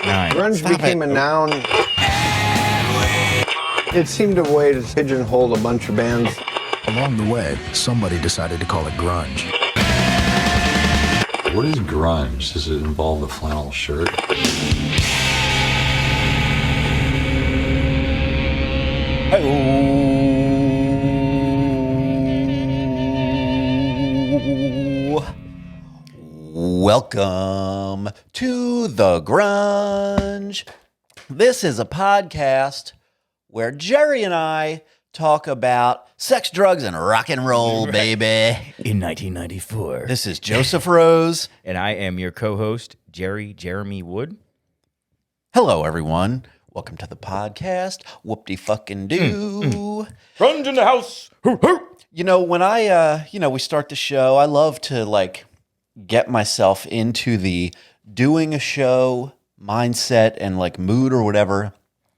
9. Grunge became a noun. It seemed a way to pigeonhole a bunch of bands. Along the way, somebody decided to call it grunge. What is grunge? Does it involve the flannel shirt? Welcome to the Grunge. This is a podcast where Jerry and I talk about sex, drugs, and rock and roll, baby. In 1994. This is Joseph Rose. And I am your co-host, Jeremy Wood. Hello, everyone. Welcome to the podcast. Whoop-de-fucking-do. Grunge in the house. Hoo, hoo. You know, when we start the show, I love to, get myself into the doing a show mindset and, mood or whatever.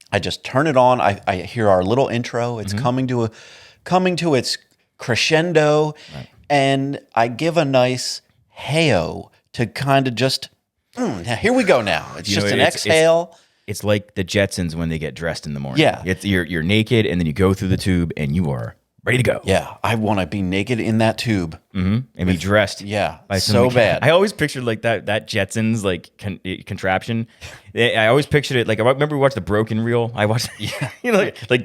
I just turn it on. I hear our little intro. It's coming to its crescendo, right. And I give a nice Heyo to kind of just, here we go now. It's just an exhale. It's like the Jetsons when they get dressed in the morning. Yeah. You're naked, and then you go through the tube, and you are ready to go. Yeah, I want to be naked in that tube. And be dressed. Yeah, so bad. I always pictured that Jetsons contraption. I always pictured it I remember we watched the Broken Reel. I watched,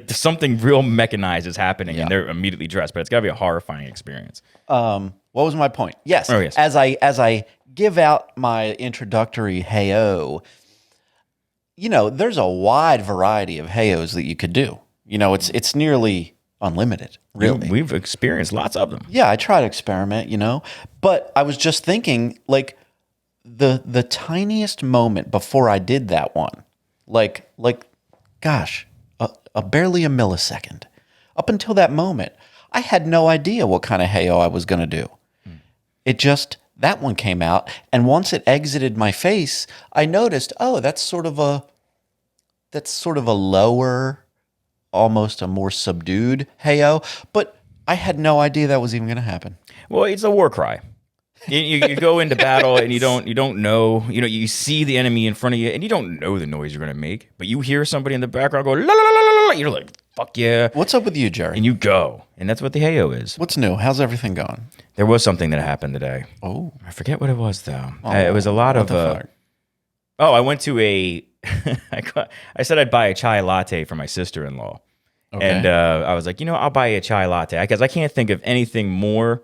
something real mechanized is happening, and they're immediately dressed. But it's got to be a horrifying experience. What was my point? Yes. Oh, yes. As I give out my introductory Heyo, there's a wide variety of Heyos that you could do. It's nearly unlimited, really. We've experienced lots of them. Yeah, I try to experiment, But I was just thinking, the tiniest moment before I did that one, gosh, barely a millisecond. Up until that moment, I had no idea what kind of Heyo I was going to do. That one came out, and once it exited my face, I noticed, that's sort of a lower, almost a more subdued Heyo, but I had no idea that was even going to happen. Well, it's a war cry. You go into battle and you don't know, you see the enemy in front of you and you don't know the noise you're going to make, but you hear somebody in the background go, la la la la la, you're like, fuck yeah. What's up with you, Jerry? And you go, and that's what the Heyo is. What's new? How's everything going? There was something that happened today. Oh. I forget what it was, though. It was a lot of... I went to I said I'd buy a chai latte for my sister-in-law. Okay. And I was like, I'll buy you a chai latte. Because I can't think of anything more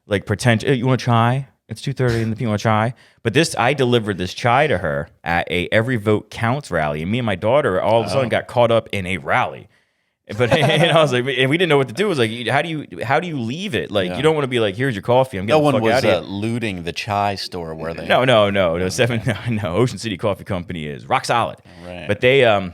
pretentious. You want a chai? It's 2:30 in the p.m. chai. But I delivered this chai to her at a Every Vote Counts rally. And me and my daughter all of a sudden got caught up in a rally. But and I was like, and we didn't know what to do. It was like, how do you leave it? You don't want to be like, here's your coffee. I'm getting the fuck out of here. No one was looting the chai store, were they? No. Ocean City Coffee Company is rock solid. Right. But they and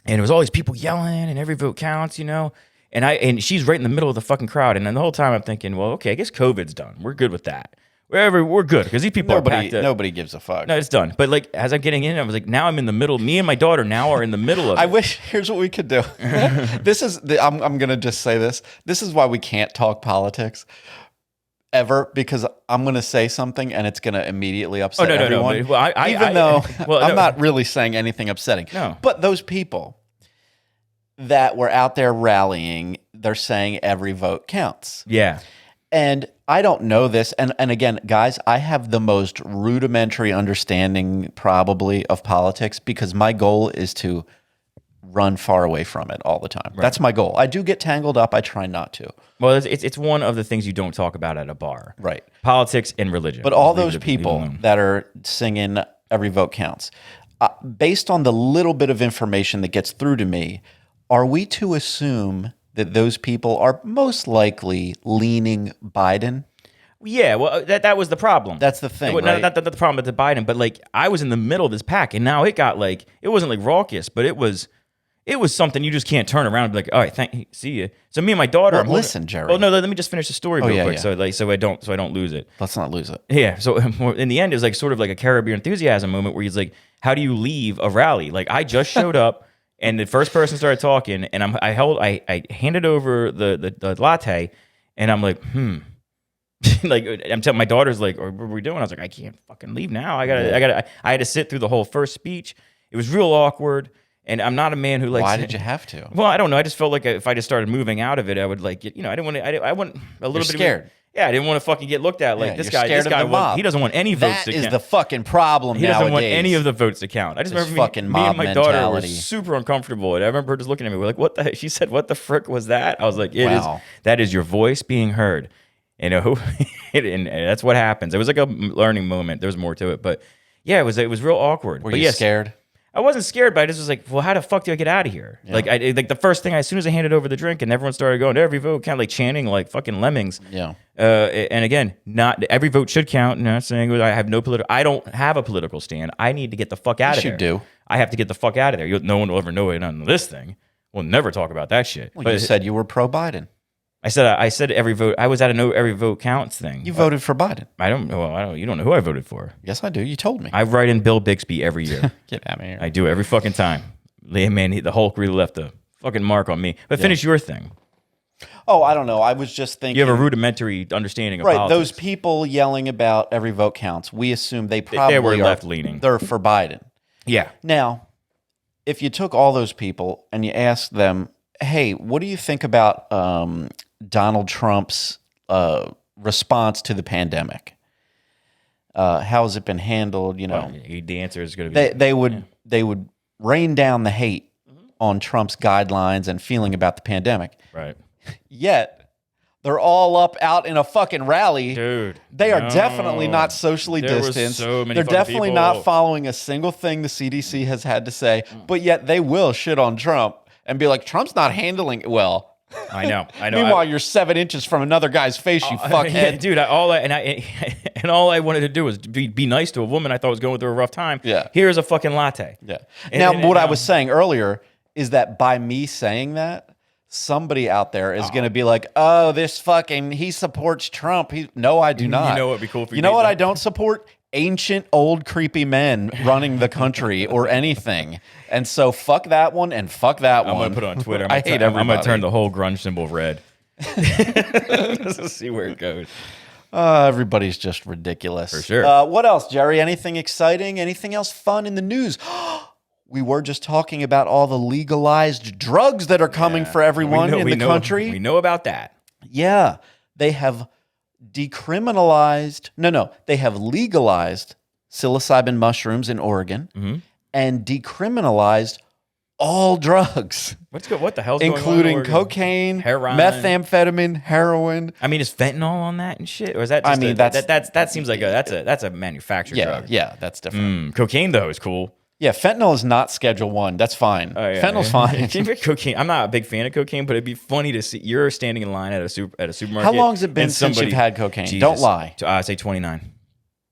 it was all these people yelling, and every vote counts, And she's right in the middle of the fucking crowd, and then the whole time I'm thinking, well, okay, I guess COVID's done. We're good with that. We're good because these people are packed up. Nobody gives a fuck. No, it's done. But as I'm getting in, I was like, now I'm in the middle. Me and my daughter now are in the middle of it. Here's what we could do. I'm going to just say this. This is why we can't talk politics ever, because I'm going to say something and it's going to immediately upset everyone. No. Well, I'm not really saying anything upsetting. No. But those people that were out there rallying, they're saying every vote counts. Yeah. And I don't know this. And again, guys, I have the most rudimentary understanding probably of politics because my goal is to run far away from it all the time. Right. That's my goal. I do get tangled up. I try not to. Well, it's one of the things you don't talk about at a bar. Right. Politics and religion. But all those people that are singing every vote counts, based on the little bit of information that gets through to me, are we to assume that those people are most likely leaning Biden? Yeah, well, that was the problem. That's the thing, right? Not the problem with the Biden, but I was in the middle of this pack, and now it got it wasn't raucous, but it was something you just can't turn around and be like, all right, see you. So me and my daughter. Well, listen, Jerry. Well, no, let me just finish the story real quick, yeah. so I don't lose it. Let's not lose it. Yeah. So in the end, it was sort of like a Caribbean enthusiasm moment where he's like, how do you leave a rally? I just showed up. And the first person started talking, and I handed over the latte, and I'm like, Like I'm telling my daughter's like, what are we doing? I was like, I can't fucking leave now. I had to sit through the whole first speech. It was real awkward. And I'm not a man who likes. Why did you have to? Well, I don't know. I just felt like if I just started moving out of it, I would like get, I didn't want to. I want a little bit scared. Yeah, I didn't want to fucking get looked at like this guy. This guy, he doesn't want any votes. That is the fucking problem. He doesn't want any of the votes to count. I just This remember fucking me mob and my daughter were mentality. super uncomfortable, and I remember her just looking at me. We're like, "What the?" She said, "What the frick was that?" I was like, Wow. That is your voice being heard." And that's what happens. It was like a learning moment. There was more to it, but yeah, it was real awkward. Were you scared? I wasn't scared, but I just was like, well, how the fuck do I get out of here? Yeah. Like the first thing, as soon as I handed over the drink and everyone started going, every vote count, like chanting like fucking lemmings. Yeah. And again, not every vote should count. Not saying I have no political, I don't have a political stand. I need to get the fuck out of there. You do. I have to get the fuck out of there. No one will ever know it on this thing. We'll never talk about that shit. Well, but you said you were pro-Biden. I said every vote. I was at a every vote counts thing. You voted for Biden. I don't know. Well, you don't know who I voted for. Yes, I do. You told me. I write in Bill Bixby every year. Get out of here. I do every fucking time. Man, the Hulk really left a fucking mark on me. But finish your thing. Oh, I don't know. I was just thinking. You have a rudimentary understanding of right, politics. those people yelling about every vote counts, we assume they probably were are left-leaning. They're for Biden. Yeah. Now, if you took all those people and you asked them, hey, what do you think about Donald Trump's response to the pandemic? How has it been handled? Well, the answer is going to be they would rain down the hate on Trump's guidelines and feeling about the pandemic. right. Yet they're all up out in a fucking rally. Dude, They are definitely not socially There was distanced. so many They're fucking definitely people. not following a single thing the CDC has had to say, but yet they will shit on Trump and be like, Trump's not handling it well. I know. Meanwhile, you're 7 inches from another guy's face, you fuckhead. Yeah, dude, all I wanted to do was be nice to a woman I thought was going through a rough time. Yeah. Here's a fucking latte. Yeah. And What I was saying earlier is that by me saying that, somebody out there is going to be like, oh, he supports Trump. No, I do not. You know what would be cool if you know what I don't support? Ancient, old, creepy men running the country or anything. And so fuck that one and fuck that one. I'm going to put it on Twitter. I hate everybody. I'm going to turn the whole grunge symbol red. Let's see where it goes. Everybody's just ridiculous. For sure. What else, Jerry? Anything exciting? Anything else fun in the news? We were just talking about all the legalized drugs that are coming for everyone in the country. We know about that. Yeah. They have decriminalized. No. They have legalized psilocybin mushrooms in Oregon and decriminalized all drugs. What the hell's going on? Including cocaine, heroin, methamphetamine, heroin. I mean, is fentanyl on that and shit? Or is that just that seems like that's a manufactured drug. Yeah, that's different. Cocaine though is cool. Yeah, fentanyl is not Schedule 1. That's fine. Fentanyl's fine. Cocaine. I'm not a big fan of cocaine, but it'd be funny to see you're standing in line at a supermarket. How long has it been since you've had cocaine? Jesus, don't lie. I say 29.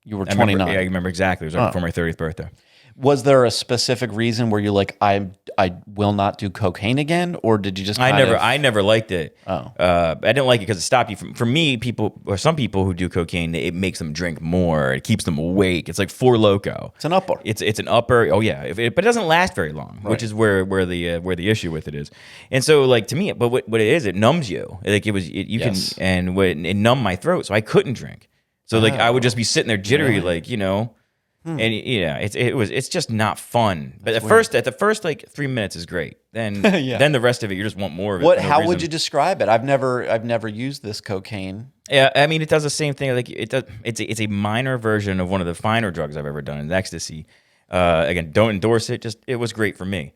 You were 29. I remember exactly. It was right before my 30th birthday. Was there a specific reason where you're like, I will not do cocaine again, or did you just? I never liked it. Oh. I didn't like it because it stopped you from. For me, some people who do cocaine, it makes them drink more. It keeps them awake. It's like Four Loko. It's an upper. It's an upper. Oh yeah, but it doesn't last very long, which is where the issue with it is. And so like to me, but what it is, it numbs you. Like Yes. can it numbed my throat, so I couldn't drink. So like I would just be sitting there jittery, like And it's just not fun. But at the first like 3 minutes is great. Then then the rest of it you just want more of it. How would you describe it? I've never used this cocaine. Yeah, I mean it does the same thing. Like it's a minor version of one of the finer drugs I've ever done, is ecstasy. Again, don't endorse it. Just it was great for me.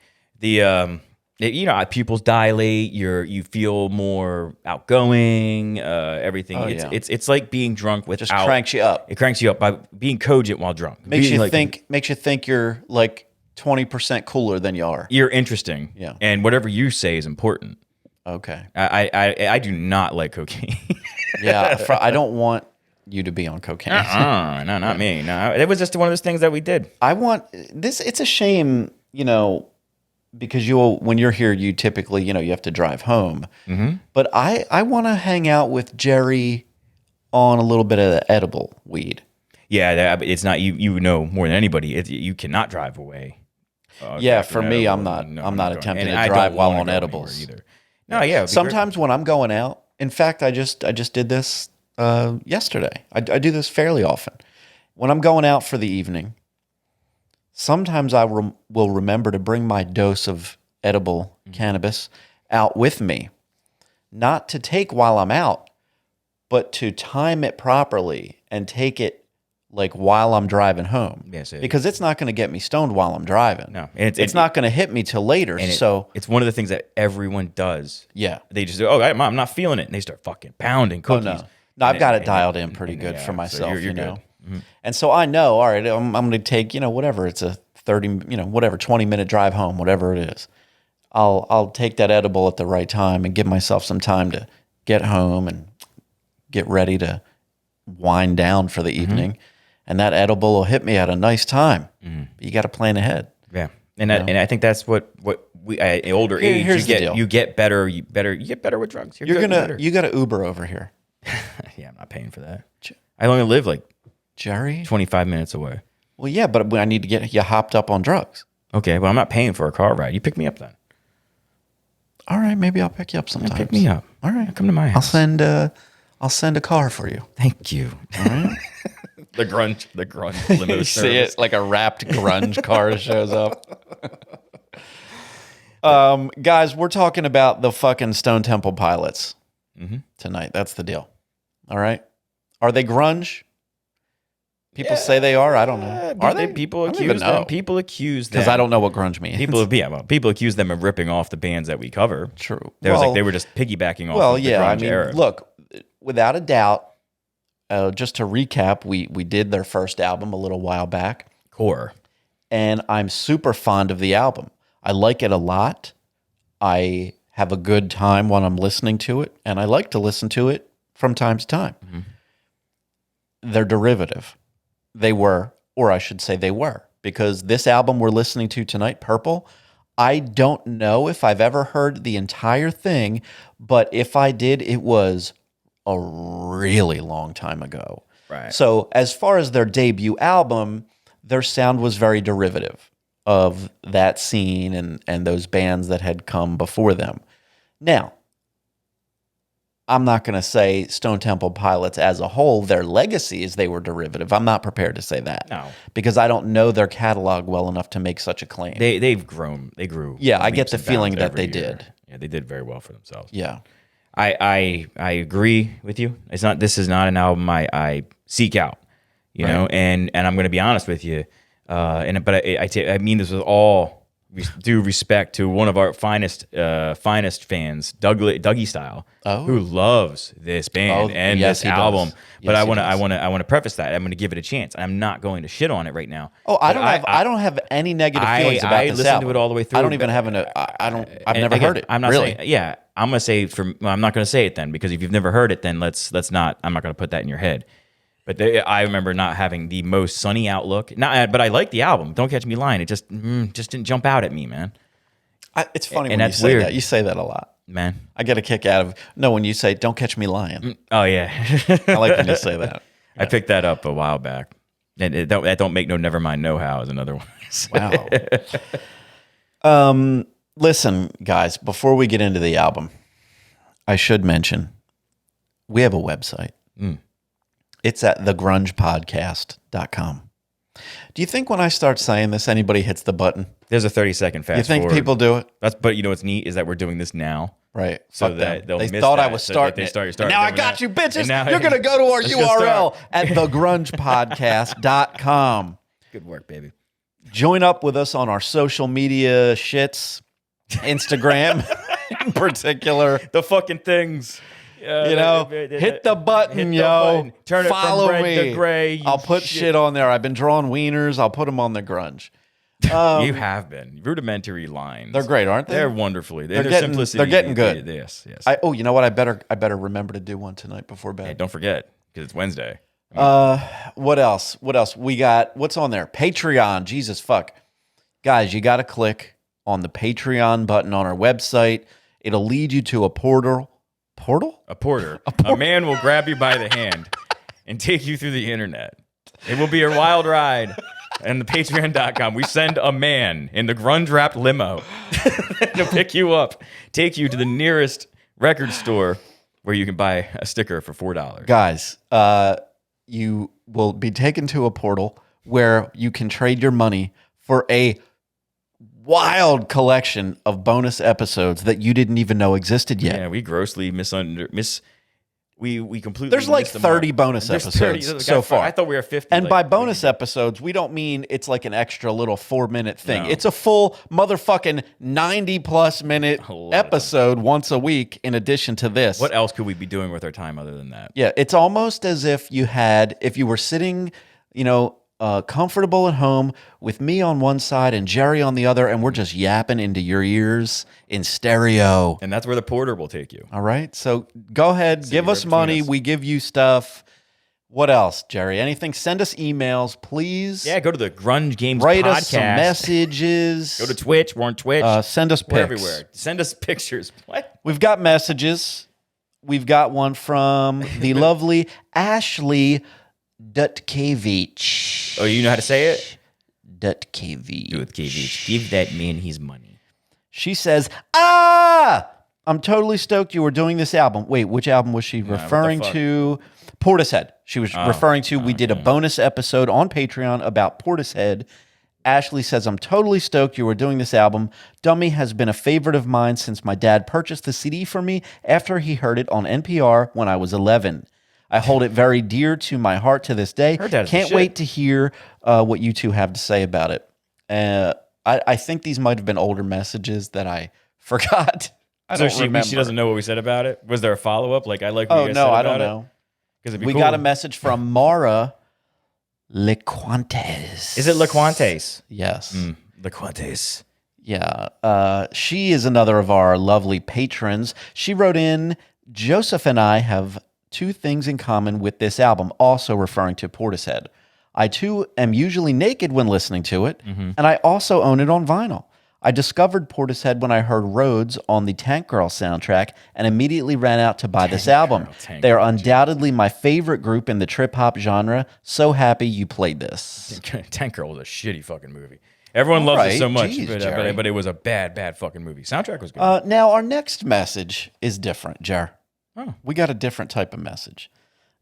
Pupils dilate. You feel more outgoing. Everything. It's like being drunk without. Just cranks you up. It cranks you up by being cogent while drunk. Makes you think you're like 20% cooler than you are. You're interesting. Yeah. And whatever you say is important. Okay. I do not like cocaine. Yeah. I don't want you to be on cocaine. No, not me. No, it was just one of those things that we did. I want this. It's a shame, because when you're here, you typically, you have to drive home. Mm-hmm. But I want to hang out with Jerry on a little bit of the edible weed. Yeah, it's not you know more than anybody. You cannot drive away. For me, I'm not attempting to drive while on edibles either. No, yeah. Sometimes when I'm going out, in fact, I just did this yesterday. I do this fairly often. When I'm going out for the evening, sometimes I will remember to bring my dose of edible cannabis out with me. Not to take while I'm out, but to time it properly and take it like while I'm driving home. Yes, because it's not going to get me stoned while I'm driving. No, and it's not going to hit me till later. And so it's one of the things that everyone does. Yeah, they just go, I'm not feeling it, and they start fucking pounding cookies. No, I've got it dialed in pretty good for myself. So you're know, mm-hmm. And so I know. All right, I'm going to take whatever. It's a 30 20-minute drive home, whatever it is. I'll take that edible at the right time and give myself some time to get home and get ready to wind down for the evening. And that edible will hit me at a nice time. But you got to plan ahead. Yeah, and I think that's what we at an older age you get better. You get better with drugs. You got to Uber over here. Yeah, I'm not paying for that. I only live like Jerry 25 minutes away. Well, yeah, but I need to get you hopped up on drugs. Okay, well I'm not paying for a car ride. You pick me up then. All right, maybe I'll pick you up sometime. Pick me up. All right, come to my house. I'll send a car for you. Thank you. All right. The grunge limo You service. see it like a wrapped grunge car shows up. Guys, we're talking about the fucking Stone Temple Pilots tonight. That's the deal. All right. Are they grunge? People say they are. I don't know. Are they? People accuse them. People accuse them. Because I don't know what grunge means. People accuse them of ripping off the bands that we cover. True. They were just piggybacking off of the grunge era. Look, without a doubt, just to recap, we did their first album a little while back. Core. And I'm super fond of the album. I like it a lot. I have a good time when I'm listening to it, and I like to listen to it from time to time. They're derivative. They were, because this album we're listening to tonight, Purple, I don't know if I've ever heard the entire thing, but if I did, it was a really long time ago. Right. So as far as their debut album, their sound was very derivative of that scene and those bands that had come before them. Now, I'm not going to say Stone Temple Pilots as a whole, their legacy is they were derivative. I'm not prepared to say that. No. Because I don't know their catalog well enough to make such a claim. They've grown. They grew. Yeah, I get the feeling that they did. Yeah, they did very well for themselves. Yeah. I agree with you. This is not an album I seek out, you know, and I'm going to be honest with you. But I mean this with all due respect to one of our finest fans, Dougie Style, who loves this band and this album. But I want to preface that I'm going to give it a chance. I'm not going to shit on it right now. Oh, I don't have any negative feelings about this album. I listened to it all the way through. I don't even have I've never heard it. I'm not really. saying, yeah. I'm going to say I'm not going to say it then, because if you've never heard it, then I'm not going to put that in your head. But I remember not having the most sunny outlook. But I like the album. Don't catch me lying. It just didn't jump out at me, man. It's funny when you say that. You say that a lot, man. I get a kick out of when you say "Don't catch me lying." Oh yeah, I like when you say that. Yeah. I picked that up a while back. And that don't make no never mind no how is another one. Wow. Listen, guys. Before we get into the album, I should mention we have a website. It's at thegrungepodcast.com. Do you think when I start saying this, anybody hits the button? There's a 30-second fast You think forward. people do it? But you know what's neat is that we're doing this now. Right. So that they'll they miss thought that. I was starting so it. Now I got you, bitches. You're going to go to our Let's URL at thegrungepodcast.com. Good work, baby. Join up with us on our social media shits, Instagram in particular. The fucking things. Hit the button, yo. Turn Follow it from red me. to gray. I'll put shit on there. I've been drawing wieners. I'll put them on the grunge. You have been. Rudimentary lines. They're great, aren't they? They're wonderfully. Their simplicity. They're getting good. Yes. You know what? I better remember to do one tonight before bed. Hey, don't forget, because it's Wednesday. What else? We got, what's on there? Patreon. Jesus fuck. Guys, you got to click on the Patreon button on our website. It'll lead you to a portal. A porter. A man will grab you by the hand and take you through the internet. It will be a wild ride. And the patreon.com, we send a man in the grunge-wrapped limo to pick you up, take you to the nearest record store, where you can buy a sticker for $4. Guys, you will be taken to a portal where you can trade your money for a wild collection of bonus episodes that you didn't even know existed yet. Yeah, we grossly we completely There's like missed the 30 mark. bonus There's episodes 30 so far. I thought we were 50. And like, by bonus episodes, we don't mean it's like an extra little 4-minute thing. No. It's a full motherfucking 90+ minute A lot of episode once a week in addition to this. what else could we be doing with our time other than that? Yeah, it's almost as if you were sitting, comfortable at home with me on one side and Jerry on the other, and we're just yapping into your ears in stereo. And that's where the porter will take you. All right, so go ahead, give us right between money. us. We give you stuff. What else, Jerry? Anything? Send us emails, please. Yeah, go to the Grunge Games Write podcast. us some messages. Go to Twitch. We're on Twitch. Send us We're pics. everywhere. Send us pictures. What? We've got messages. We've got one from the lovely Ashley Dutkevich. Oh, you know how to say it? Dutkevich. Do it, KV. Give that man his money. She says, I'm totally stoked you were doing this album. Wait, which album was she referring fuck? to? Portishead. She was referring to, we did a bonus episode on Patreon about Portishead. Ashley says, I'm totally stoked you were doing this album. Dummy has been a favorite of mine since my dad purchased the CD for me after he heard it on NPR when I was 11. I hold it very dear to my heart to this day. Her dad's the Can't shit. wait to hear what you two have to say about it. I think these might have been older messages that I forgot. I don't remember. She doesn't know what we said about it. Was there a follow up? Like I like. What Oh you guys no, said I don't about know. Because We got a message from Mara Lequantes. Is it Lequantes? Yes. Lequantes. Yeah. She is another of our lovely patrons. She wrote in, Joseph and I have two things in common with this album, also referring to Portishead. I too am usually naked when listening to it, and I also own it on vinyl. I discovered Portishead when I heard Rhodes on the Tank Girl soundtrack and immediately ran out to buy this album. They are undoubtedly my favorite group in the trip-hop genre. So happy you played this. Tank Girl was a shitty fucking movie. Everyone loves it so much, Jeez, Jerry. but it was a bad fucking movie. Soundtrack was good. Now, our next message is different, Jer. Oh. We got a different type of message.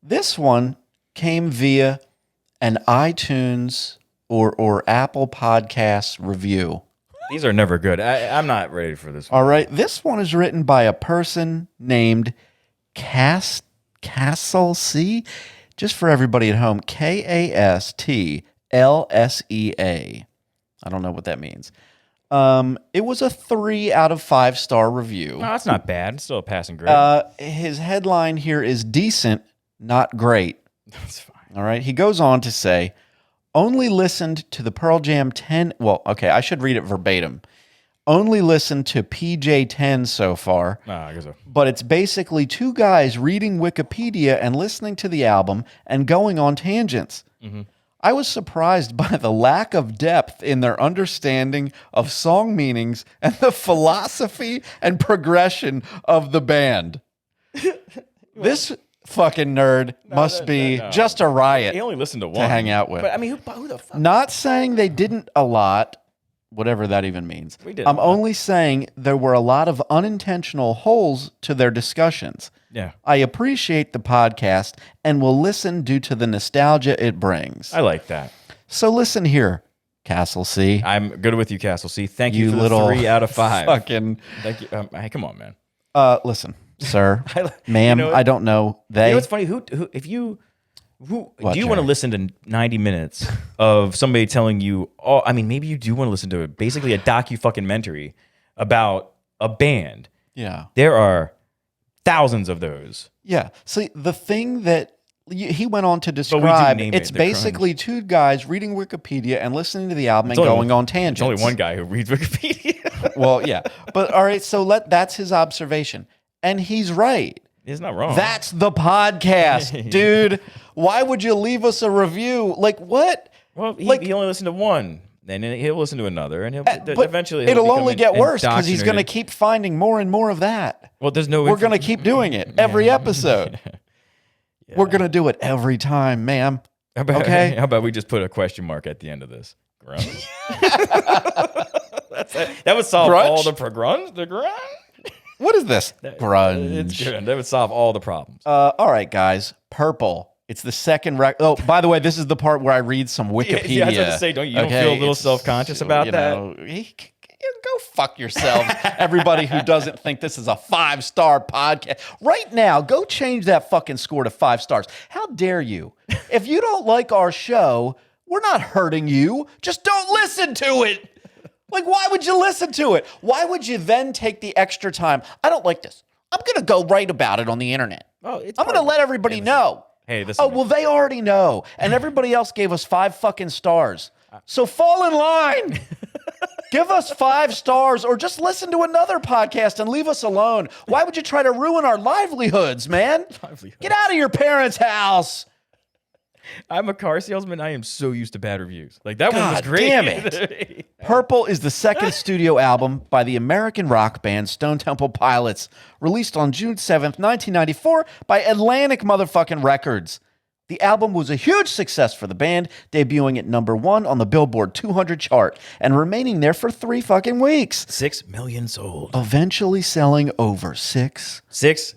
This one came via an iTunes or Apple Podcasts review. These are never good. I'm not ready for this one. All right. This one is written by a person named Castle C. Just for everybody at home, KASTLSEA. I don't know what that means. It was a 3 out of 5 star review. No, that's not bad. It's still a passing grade. His headline here is decent, not great. That's fine. All right. He goes on to say, only listened to the Pearl Jam 10. Well, okay, I should read it verbatim. Only listened to PJ 10 so far. I guess so. But it's basically two guys reading Wikipedia and listening to the album and going on tangents. I was surprised by the lack of depth in their understanding of song meanings and the philosophy and progression of the band. This fucking nerd must be just a riot He only listened to one to hang out with. But I mean, who the fuck? Not saying they didn't a lot, whatever that even means. We did I'm a lot. only saying there were a lot of unintentional holes to their discussions. Yeah. I appreciate the podcast and will listen due to the nostalgia it brings. I like that. So listen here, Castle C. I'm good with you, Castle C. Thank you, You for little the 3 out of 5. Fucking Thank you. Hey, come on, man. listen, sir, I- ma'am. you know what? I don't know. They. You know what's funny? Who if you who What, do you want to Jerry? listen to 90 minutes of somebody telling you? Oh, I mean, maybe you do want to listen to basically a docu-fucking-mentary about a band. Yeah. There are thousands of those. Yeah. See, the thing that he went on to do describe, name it's it, the basically two guys reading Wikipedia and listening to the album and only going one- on tangents. There's only one guy who reads Wikipedia. Well, yeah. But all right, so that's his observation. And he's right. He's not wrong. That's the podcast, dude. Why would you leave us a review? Like what? well, he only listened to one. Then he'll listen to another, and But eventually he'll it'll become only get worse because he's going to indoctrinated. keep finding more and more of that. Well, there's no. We're going to keep doing it every episode. We're going to do it every time, ma'am. Okay. How about we just put a question mark at the end of this? Grunge. That would solve Grunge? all the grunge. The grunge. What is this? Grunge. It's good. That would solve all the problems. All right, guys. Purple. It's the second record. Oh, by the way, this is the part where I read some Wikipedia. Yeah, I was going to say, don't feel a little self-conscious about that? Go fuck yourself, everybody who doesn't think this is a 5-star podcast. Right now, go change that fucking score to 5 stars. How dare you? If you don't like our show, we're not hurting you. Just don't listen to it. Like, why would you listen to it? Why would you then take the extra time? I don't like this. I'm going to go write about it on the internet. I'm going to let everybody know. Hey, this. Oh, well, they already know. And everybody else gave us 5 fucking stars. So fall in line. Give us 5 stars or just listen to another podcast and leave us alone. Why would you try to ruin our livelihoods, man? Get out of your parents' house. I'm a car salesman. I am so used to bad reviews. Like, that one was God great. Damn it. Purple is the second studio album by the American rock band Stone Temple Pilots, released on June 7th, 1994 by Atlantic motherfucking Records. The album was a huge success for the band, debuting at number 1 on the Billboard 200 chart and remaining there for 3 fucking weeks. 6 million sold. Eventually selling over 6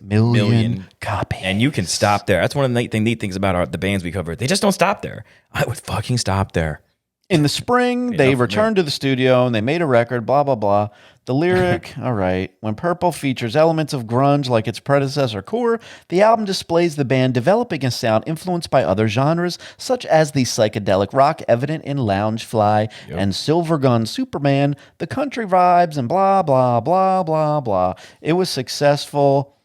million copies. And you can stop there. That's one of the neat things about the bands we cover. They just don't stop there. I would fucking stop there. In the spring, they returned to the studio and they made a record, blah, blah, blah. The lyric, all right. When Purple features elements of grunge like its predecessor Core, the album displays the band developing a sound influenced by other genres, such as the psychedelic rock evident in Loungefly and Silver Gun Superman, the country vibes, and blah, blah, blah, blah, blah. It was successful.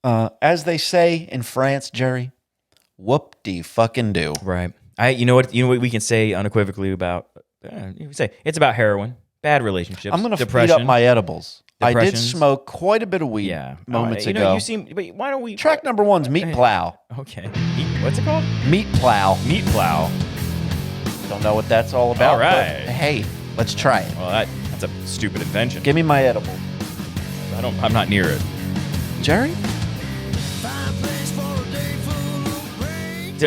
As they say in France, Jerry, whoop-de-fucking-do. Right. You know what we can say unequivocally about? You can say it's about heroin, bad relationships. I'm going to speed depression. up my edibles. I did Depressions. smoke quite a bit of weed moments ago. You seem. Wait, why don't we? Track number 1's Meat Plow. Okay. What's it called? Meat Plow. Meat Plow. Don't know what that's all about. All right. But hey, let's try it. Well, that's a stupid invention. Give me my edible. I'm not near it. Jerry?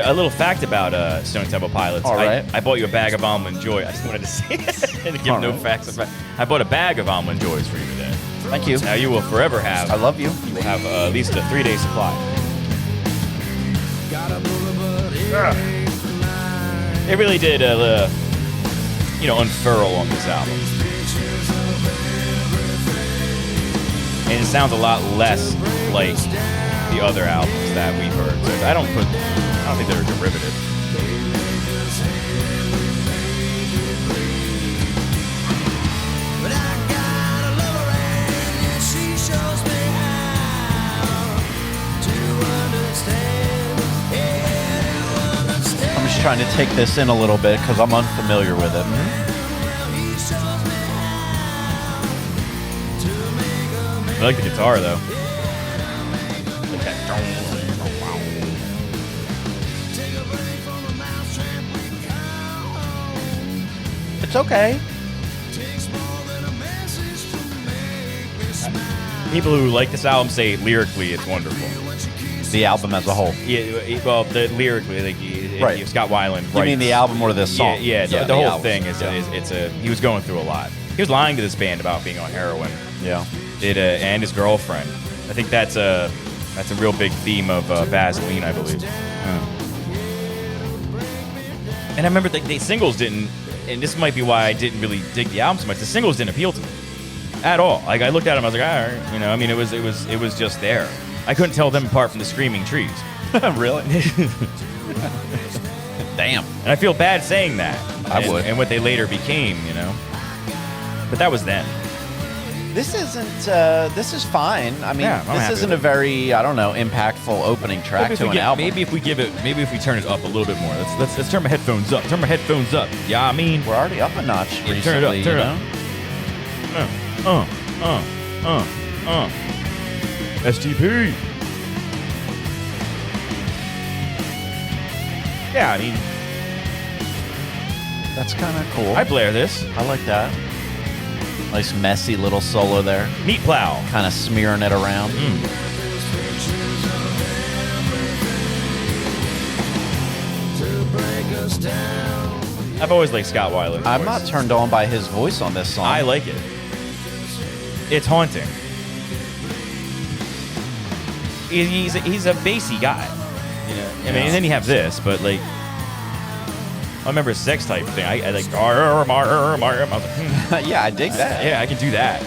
A little fact about Stone Temple Pilots. All right. I bought you a bag of Almond Joy. I just wanted to say and give no facts about. I bought a bag of Almond Joys for you today. Thank you. Now you will forever have. I love you. You will have at least a 3-day supply. It really did, unfurl on this album, and it sounds a lot less like the other albums that we've heard. So I don't think they're derivative. I'm just trying to take this in a little bit because I'm unfamiliar with it. I like the guitar though. It's okay. People who like this album say lyrically it's wonderful. The album as a whole. Yeah, well, lyrically, Right. Scott Weiland. You mean the album or the song? Yeah, the whole album. thing is he was going through a lot. He was lying to this band about being on heroin. Yeah. And his girlfriend. I think that's a real big theme of Vaseline, I believe. And I remember the singles didn't, and this might be why I didn't really dig the album so much. The singles didn't appeal to me at all. Like, I looked at them, I was like, all right, it was just there. I couldn't tell them apart from the Screaming Trees. Really? Damn. And I feel bad saying that. I would. And what they later became, But that was then. This isn't. This is fine. I mean, Yeah, I'm this happy isn't with a very, impactful opening track to an album. Maybe if we turn it up a little bit more. Let's turn my headphones up. Turn my headphones up. Yeah, I mean, We're already up a notch recently. turn it up. Turn it up. STP. Yeah, I mean, That's kind of cool. I blare this. I like that. Nice messy little solo there. Meat Plow. Kind of smearing it around. I've always liked Scott Weiland's I'm voice. not turned on by his voice on this song. I like it. It's haunting. he's a bassy guy. You know, I mean, and then you have this, but like, I remember a sex type thing. I like, I was like, Yeah, I dig that. yeah, I can do that.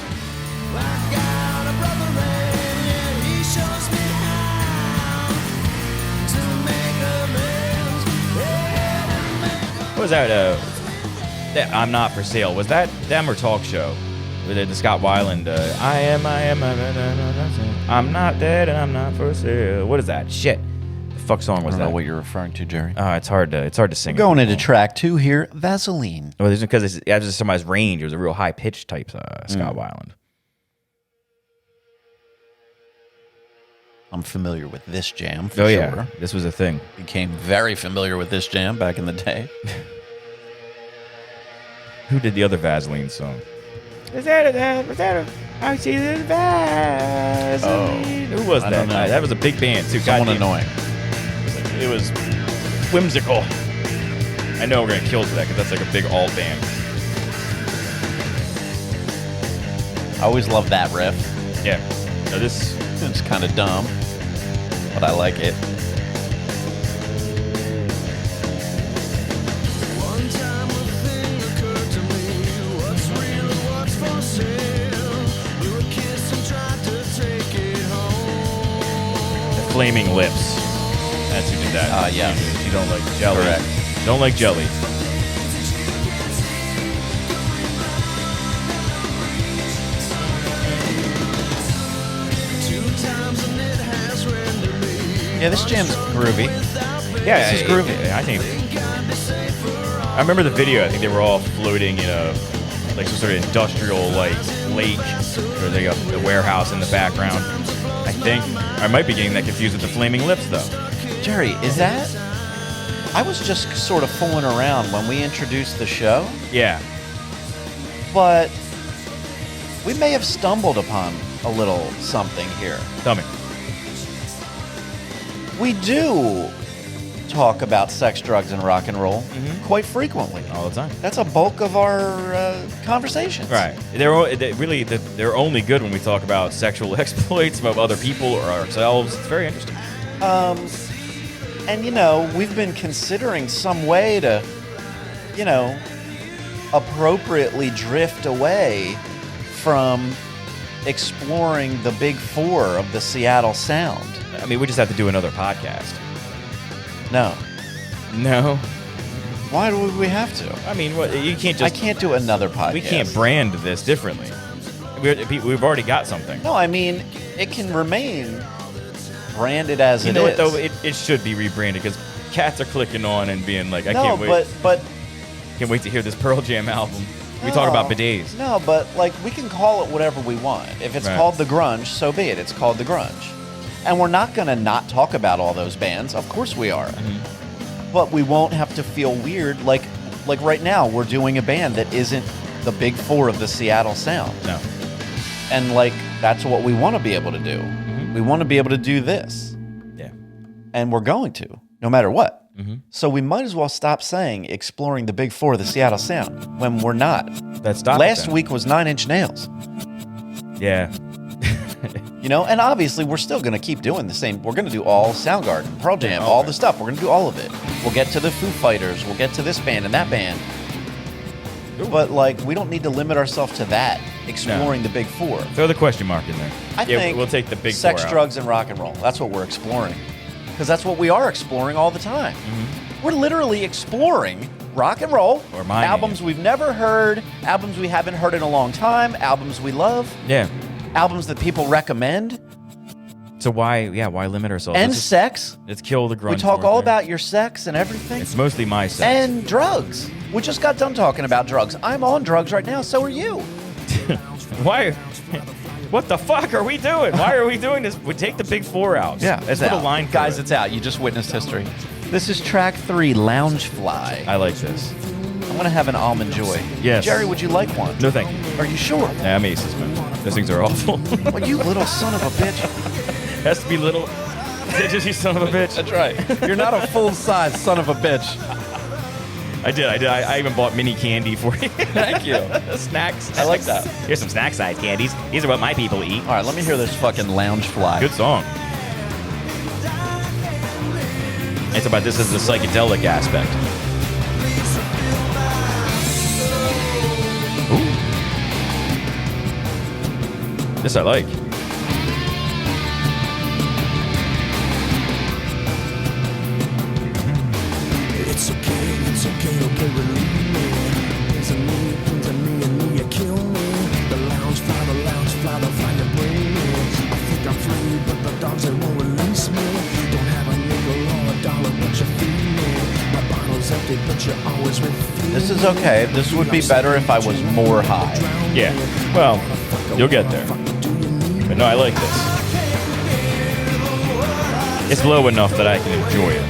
What was that? That I'm Not For Sale. Was that them or Talk Show? With the Scott Weiland, I'm not dead and I'm not for sale. What is that? Shit. The fuck song was I don't that? know what you're referring to, Jerry. It's hard to sing. We're going into track 2 here, Vaseline. Well, it's because it's just somebody's range. It was a real high pitched type Scott Weiland. I'm familiar with this jam for Oh sure. yeah, this was a thing. Became very familiar with this jam back in the day. Who did the other Vaseline song? I see the Vaseline. Who was I that? don't know. That was a big band too. Someone Goddamn. annoying. It was whimsical. I know we're gonna kill for that because that's like a big alt band. I always love that riff. Yeah. No, this. It's kind of dumb, but I like it. Flaming Lips. That's who did that. Yeah. You don't like jelly. Correct. Don't like jelly. Yeah, this jam's groovy. Yeah, This is groovy. I think. I remember the video. I think they were all floating in a like some sort of industrial like lake, or they got the warehouse in the background. I think I might be getting that confused with the Flaming Lips though. Jerry, is that? I was just sort of fooling around when we introduced the show, Yeah. but we may have stumbled upon a little something here. Tell me. We do talk about sex, drugs, and rock and roll quite frequently. All the time. That's a bulk of our conversations. Right. They're only good when we talk about sexual exploits of other people or ourselves. It's very interesting. And, you know, we've been considering some way to, you know, appropriately drift away from exploring the big four of the Seattle sound. I mean, we just have to do another podcast. No. No. Why do we have to? I mean, you can't I just. can't do another podcast. We can't brand this differently. We've already got something. No, I mean, it can remain branded as You it know is. what though? It should be rebranded because cats are clicking on and being like, I no, can't wait. but Can't wait to hear this Pearl Jam album. We talk about bidets. No, but like we can call it whatever we want. If it's Right. called the grunge, so be it. It's called the grunge. And we're not going to not talk about all those bands. Of course we are. But we won't have to feel weird like right now we're doing a band that isn't the big four of the Seattle sound. No. And like that's what we want to be able to do. We want to be able to do this. Yeah. And we're going to, no matter what. So we might as well stop saying exploring the big four of the Seattle sound when we're not. Let's stop. Last week was 9 Inch Nails. Yeah. You know, and obviously we're still going to keep doing the same. We're going to do all Soundgarden, Pearl Jam, all the stuff. We're going to do all of it. We'll get to the Foo Fighters. We'll get to this band and that band. But like, we don't need to limit ourselves to that, exploring the big four. Throw the question mark in there. I think we'll take the big sex, four out. drugs, and rock and roll. That's what we're exploring. Because that's what we are exploring all the time. We're literally exploring rock and roll, Or mining albums it. we've never heard, albums we haven't heard in a long time, albums we love, Yeah. albums that people recommend, So why limit ourselves? and Let's just- sex. Let's kill the grunge. We talk for it all there. about your sex and everything. It's mostly my sex. And drugs. We just got done talking about drugs. I'm on drugs right now, so are you. Why? What the fuck are we doing? Why are we doing this? We take the big four out. It's put out. a line, for Guys, it. it's out. You just witnessed history. This is track 3, Lounge Fly. I like this. I'm going to have an Almond Joy. Yes. Jerry, would you like one? No, thank you. Are you sure? Yeah, I'm aces, man. Those things are awful. Well, you little son of a bitch. Has to be little. Just you son of a bitch. That's right. You're not a full-size son of a bitch. I did. I even bought mini candy for you. Thank you. Snacks. I like that. Here's some snack side candies. These are what my people eat. All right, let me hear this fucking Lounge Fly. Good song. It's about this as the psychedelic aspect. Ooh. This I like. It's okay, believe me. Things are me, and you kill me. The lounge fly, the fire bring me. I think I'm free, but the dogs, they won't release me. Don't have a nickel or a dollar, but you feed me. My bottle's empty, but you're always with me. This is okay. This would be better if I was more high. Yeah. Well, you'll get there. But no, I like this. It's low enough that I can enjoy it.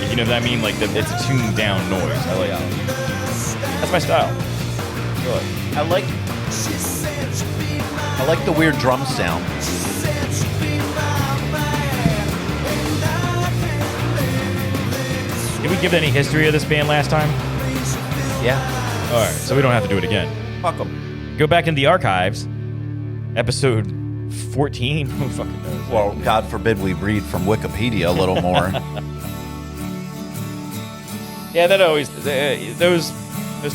You know what I mean? Like, it's a tuned down noise. I like it. That's my style. Good. I like the weird drum sound. Did we give any history of this band last time? Yeah. All right, so we don't have to do it again. Fuck them. Go back in the archives. Episode 14. Who fucking knows? Well, God forbid we read from Wikipedia a little more. Yeah, that always those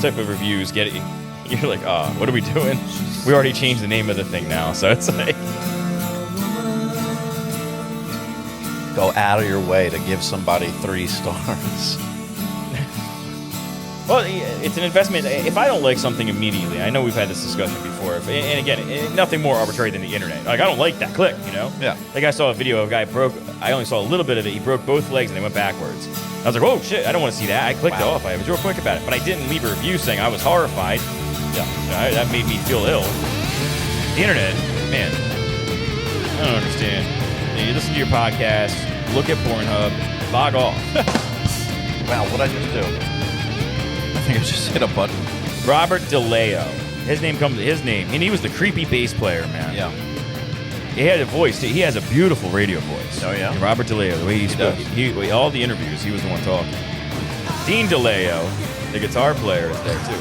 type of reviews get it. You're like, oh, what are we doing? We already changed the name of the thing now, so it's like Go out of your way to give somebody 3 stars. Well, it's an investment. If I don't like something immediately, I know we've had this discussion before, and again, nothing more arbitrary than the internet. Like, I don't like that click, you know? Yeah. Like, I saw a video of a guy I only saw a little bit of it. He broke both legs and they went backwards. I was like, oh, shit, I don't want to see that. I clicked off. I was real quick about it. But I didn't leave a review saying I was horrified. Yeah. That made me feel ill. The internet, man, I don't understand. You listen to your podcast, look at Pornhub, log off. Wow, what'd I just do? I think I just hit a button. Robert DeLeo. His name, and he was the creepy bass player, man. Yeah. He had a voice. He has a beautiful radio voice. Oh, yeah? Robert DeLeo, the way he spoke. All the interviews, he was the one talking. Dean DeLeo, the guitar player, is there too.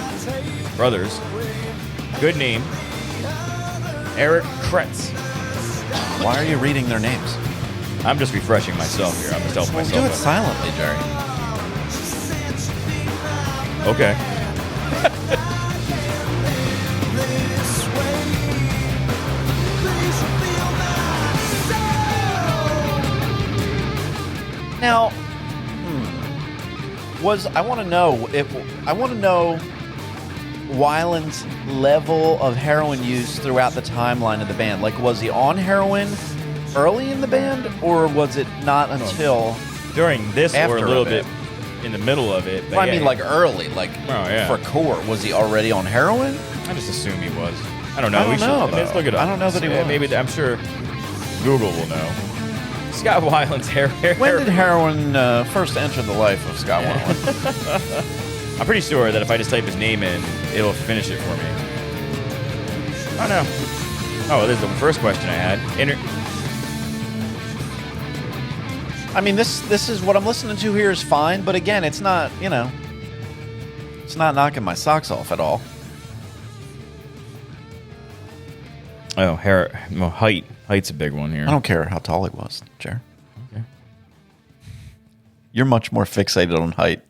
Brothers. Good name. Eric Kretz. Why are you reading their names? I'm just refreshing myself here. I'm just helping myself Do it out. silently, Jerry. Okay. Now, I want to know Weiland's level of heroin use throughout the timeline of the band. Like, was he on heroin early in the band, or was it not until During this or a after little of bit it? in the middle of it. Well, I mean, like early, like for core. Was he already on heroin? I just assume he was. I don't know. I don't know, Let's look it up. I don't know that he was. Maybe I'm sure Google will know. Scott Weiland's hair. When did heroin first enter the life of Scott Weiland? I'm pretty sure that if I just type his name in, it'll finish it for me. Oh no. Oh, there's the first question I had. I mean, this is what I'm listening to here is fine, but again, it's not, it's not knocking my socks off at all. Oh, hair. Well, height. Height's a big one here. I don't care how tall he was, Jer. Okay. You're much more fixated on height.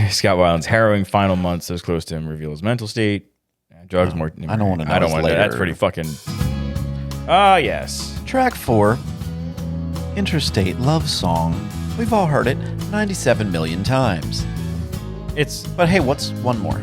Scott Weiland's harrowing final months as close to him reveal his mental state. Drugs more. I don't want to know. I don't want to. That's pretty fucking. Ah, yes. Track 4, Interstate Love Song. We've all heard it 97 million times. But hey, what's one more?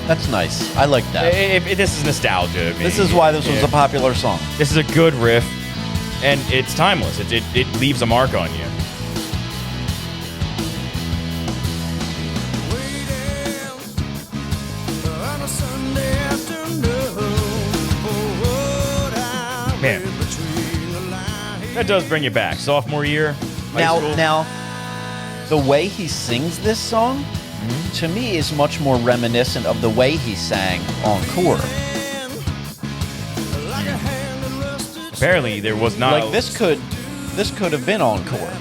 That's nice. I like that. This is nostalgia. This is why this was a popular song. This is a good riff, and it's timeless. It leaves a mark on you. Man, that does bring you back. Sophomore year, high school. Now, the way he sings this song, to me, is much more reminiscent of the way he sang Encore. Apparently, there was not Like this could have been Encore.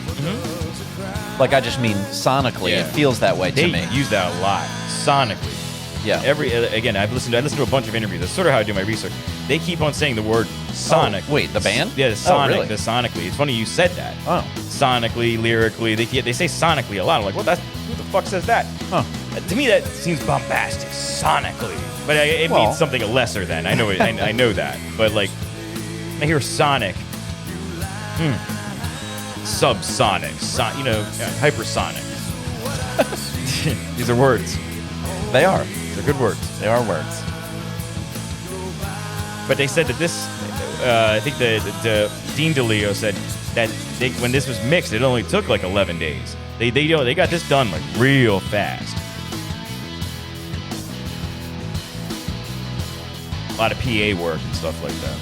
Like, I just mean sonically, it feels that way to They me. use that a lot sonically. Yeah. Again, I listened to a bunch of interviews. That's sort of how I do my research. They keep on saying the word sonic. Oh, wait, the band? Yeah, the sonic. really? The sonically. It's funny you said that. Oh. Sonically, lyrically. They say sonically a lot. I'm like, who the fuck says that? Huh. To me, that seems bombastic. Sonically, but it means something lesser than. I know it. I know that. But like, I hear sonic. Subsonic. Hypersonic. These are words. They are. They're good words. They are words. But they said that this, I think the Dean DeLeo said that when this was mixed, it only took like 11 days. They got this done like real fast. A lot of PA work and stuff like that.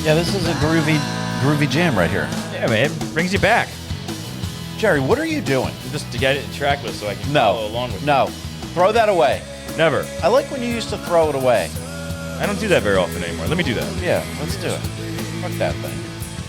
Yeah, this is a groovy jam right here. Yeah, man, it brings you back. Jerry, what are you doing? Just to get it in track list so I can follow along with it. No. Throw that away. Never. I like when you used to throw it away. I don't do that very often anymore. Let me do that. Yeah, let's do it. Fuck that thing.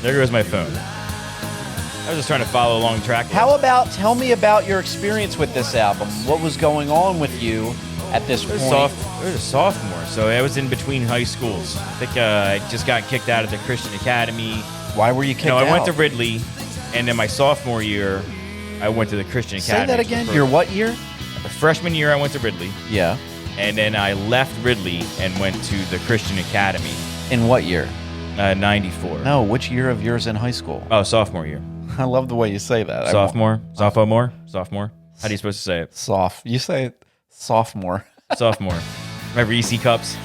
There goes my phone. I was just trying to follow along track list. How about, tell me about your experience with this album. What was going on with you at this point? I was a sophomore, so I was in between high schools. I think I just got kicked out of the Christian Academy. Why were you kicked out? I went to Ridley, and then my sophomore year, I went to the Christian Academy. Say that again? Your what year? Freshman year, I went to Ridley. Yeah. And then I left Ridley and went to the Christian Academy. In what year? 94. No, which year of yours in high school? Oh, sophomore year. I love the way you say that. Sophomore? Sophomore? Sophomore? How are you supposed to say it? You say it sophomore. Sophomore. My Reese cups.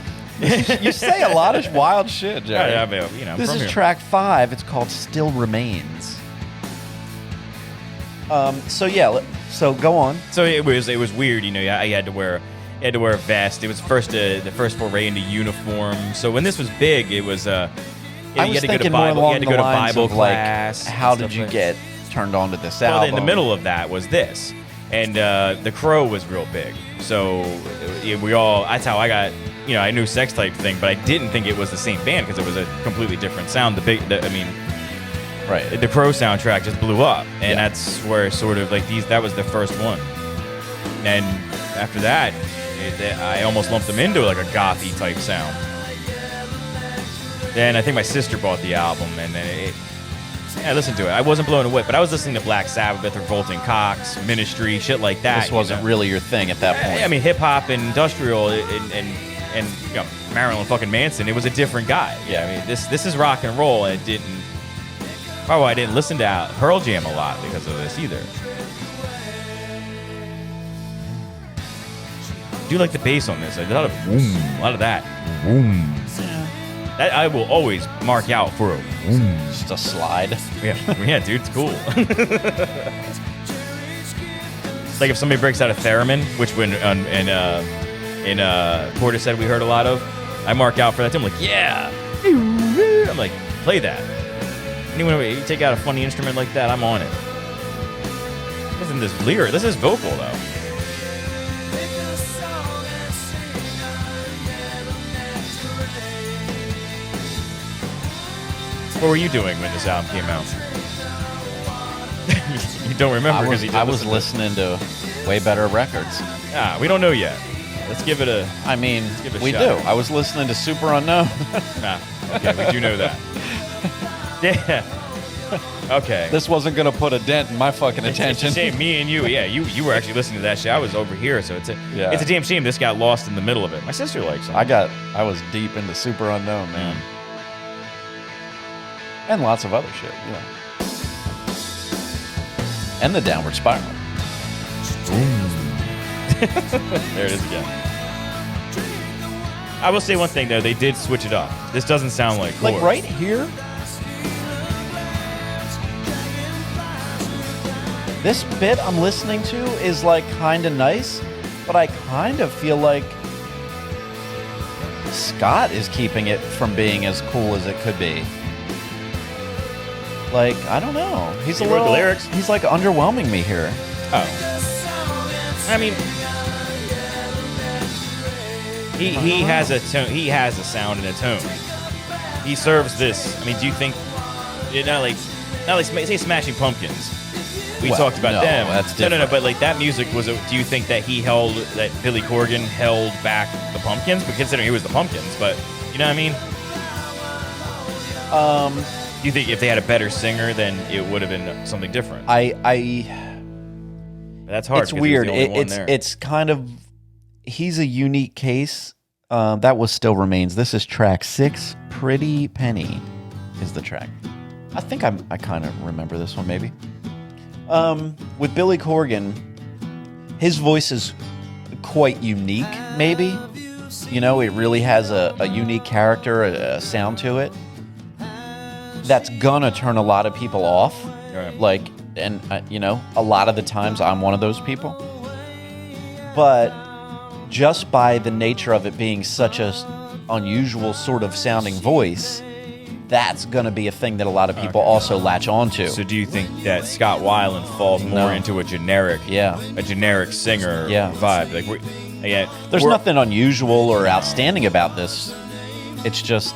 You say a lot of wild shit, Jerry. Yeah, this is here. track 5. It's called Still Remains. So go on. So it was weird, I had to wear a vest. It was the first foray into uniform. So when this was big, it was I was thinking more along the lines Bible of like, class. how did you get turned on to this album? Well, in the middle of that was this, and The Crow was real big. So that's how I got. I knew Sex Type thing, but I didn't think it was the same band because it was a completely different sound. Right. The Crow soundtrack just blew up, and that's where sort of like that was the first one. And after that, I almost lumped them into like a gothy type sound. Then I think my sister bought the album, and then I listened to it. I wasn't blown away, but I was listening to Black Sabbath, Revolting Cocks, Ministry, shit like that. This wasn't really your thing at that point. I mean, hip hop and industrial and Marilyn fucking Manson. It was a different guy. Yeah, I mean, this is rock and roll, and it didn't. Oh, I didn't listen to Pearl Jam a lot because of this either. I do like the bass on this. A lot of boom, a lot of that. Boom. That I will always mark out for a boom. Just a slide. Yeah, dude, it's cool. Like if somebody breaks out a theremin, which when in Portishead we heard a lot of, I mark out for that too. I'm like, yeah. I'm like, play that. Anyone, you take out a funny instrument like that, I'm on it. Listen to this lyric. This is vocal though. What were you doing when this album came out? You don't remember because I was listening to way better records. We don't know yet. Let's give it a. I mean, give it a we shot. do. I was listening to Super Unknown. Okay, we do know that. Yeah. Okay. This wasn't gonna put a dent in my fucking attention. It's a shame, me and you. Yeah, you were actually listening to that shit. I was over here, so it's a damn shame this got lost in the middle of it. My sister likes it. I was deep into Super Unknown, man. And lots of other shit, And the Downward Spiral. There it is again. I will say one thing though, they did switch it up. This doesn't sound like Like right here. This bit I'm listening to is like kind of nice, but I kind of feel like Scott is keeping it from being as cool as it could be. Like, I don't know. He's He a wrote little the lyrics? He's like underwhelming me here. Oh. I mean, he has a tone. He has a sound and a tone. He serves this. I mean, do you think? Not like say Smashing Pumpkins. We talked about them. That's different. No. But like that music was. Do you think that that Billy Corgan held back the Pumpkins? But considering he was the Pumpkins, but you know what I mean? Do you think if they had a better singer, then it would have been something different? That's hard. It's weird. It's kind of. He's a unique case. That was Still Remains. This is track 6. Pretty Penny is the track. I think I kind of remember this one maybe. With Billy Corgan, his voice is quite unique, maybe. You know, it really has a unique character, a sound to it. That's gonna turn a lot of people off. Right. Like, and you know, a lot of the times I'm one of those people. But just by the nature of it being such a unusual sort of sounding voice, that's going to be a thing that a lot of people also latch onto. So do you think that Scott Weiland falls more into a generic singer vibe? Like, there's nothing unusual or outstanding about this. It's just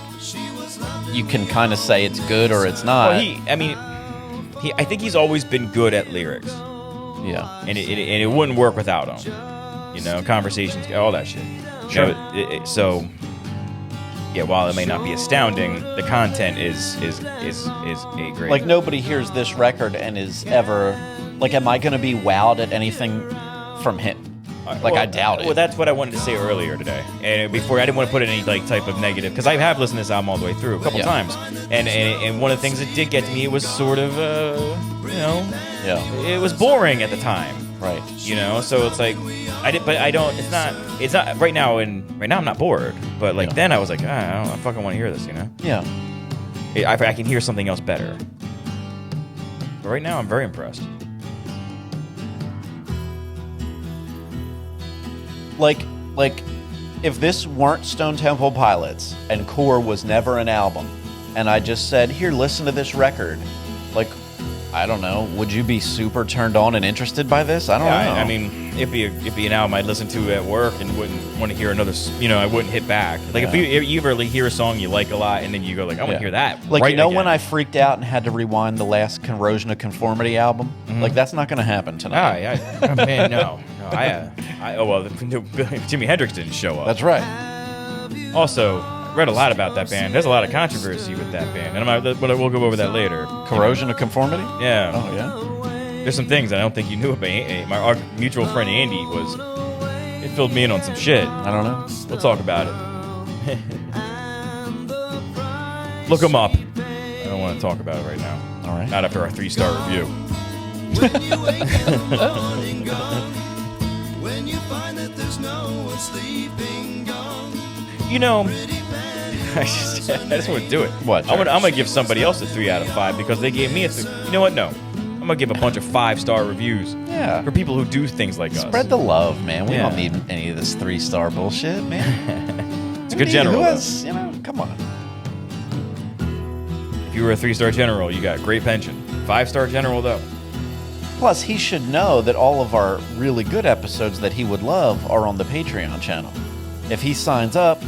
you can kind of say it's good or it's not. Well, I think he's always been good at lyrics. Yeah, and it wouldn't work without him. You know, conversations, all that shit. Sure. So, while it may not be astounding, the content is a great. Like, nobody hears this record and is ever like, am I going to be wowed at anything from him? I doubt it. Well, that's what I wanted to say earlier today. And before, I didn't want to put any type of negative, because I have listened to this album all the way through a couple times. And one of the things that did get to me, it was sort of, it was boring at the time. Right. You know, so it's like, it's not, right now I'm not bored. But like then I was like, I fucking want to hear this, you know? Yeah. I can hear something else better. But right now I'm very impressed. Like, if this weren't Stone Temple Pilots and Core was never an album, and I just said, here, listen to this record, like, I don't know, would you be super turned on and interested by this? I don't know. I mean, it'd be an album I'd listen to at work and wouldn't want to hear another, I wouldn't hit back. Like, if you ever hear a song you like a lot and then you go like, I want to hear that. Like, right when I freaked out and had to rewind the last Corrosion of Conformity album? Mm-hmm. Like, that's not going to happen tonight. Oh, man, no. Jimi Hendrix didn't show up. That's right. Also, read a lot about that band. There's a lot of controversy with that band, and we'll go over that later. Corrosion of Conformity? Yeah. Oh, yeah? There's some things I don't think you knew about. Our mutual friend Andy it filled me in on some shit. I don't know. We'll talk about it. Look him up. I don't want to talk about it right now. All right. Not after our 3-star review. You know, I just want to do it. What? I'm gonna give somebody else a 3 out of 5 because they gave me a 3. You know what? No. I'm gonna give a bunch of 5-star reviews. Yeah. For people who do things like us. Spread the love, man. We don't need any of this 3-star bullshit, man. It's a good general. Who has, come on. If you were a 3-star general, you got great pension. 5-star general, though. Plus, he should know that all of our really good episodes that he would love are on the Patreon channel. If he signs up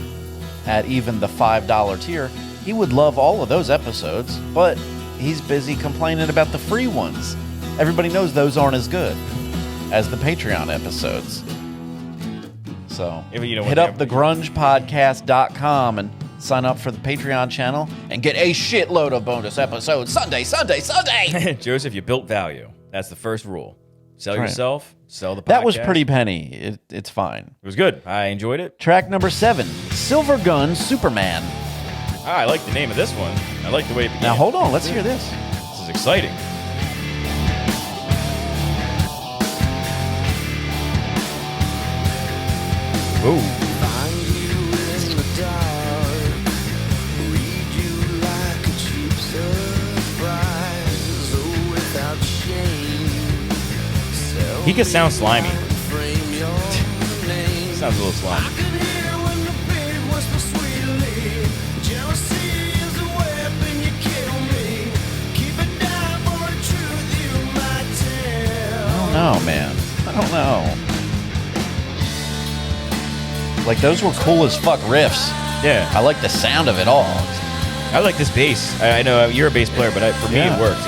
at even the $5 tier, he would love all of those episodes, but he's busy complaining about the free ones. Everybody knows those aren't as good as the Patreon episodes. So hit up thegrungepodcast.com and sign up for the Patreon channel and get a shitload of bonus episodes Sunday. Joseph, you built value. That's the first rule. Sell yourself, sell the podcast. That was Pretty Penny. It's fine. It was good. I enjoyed it. Track number 7, Silver Gun Superman. I like the name of this one. I like the way it began. Now hold on, let's hear this. This is exciting. Ooh. He could sound slimy. Sounds a little slimy. know, man. I don't know. Like, those were cool as fuck riffs. Yeah. I like the sound of it all. I like this bass. I know you're a bass player, but for me Yeah. it works.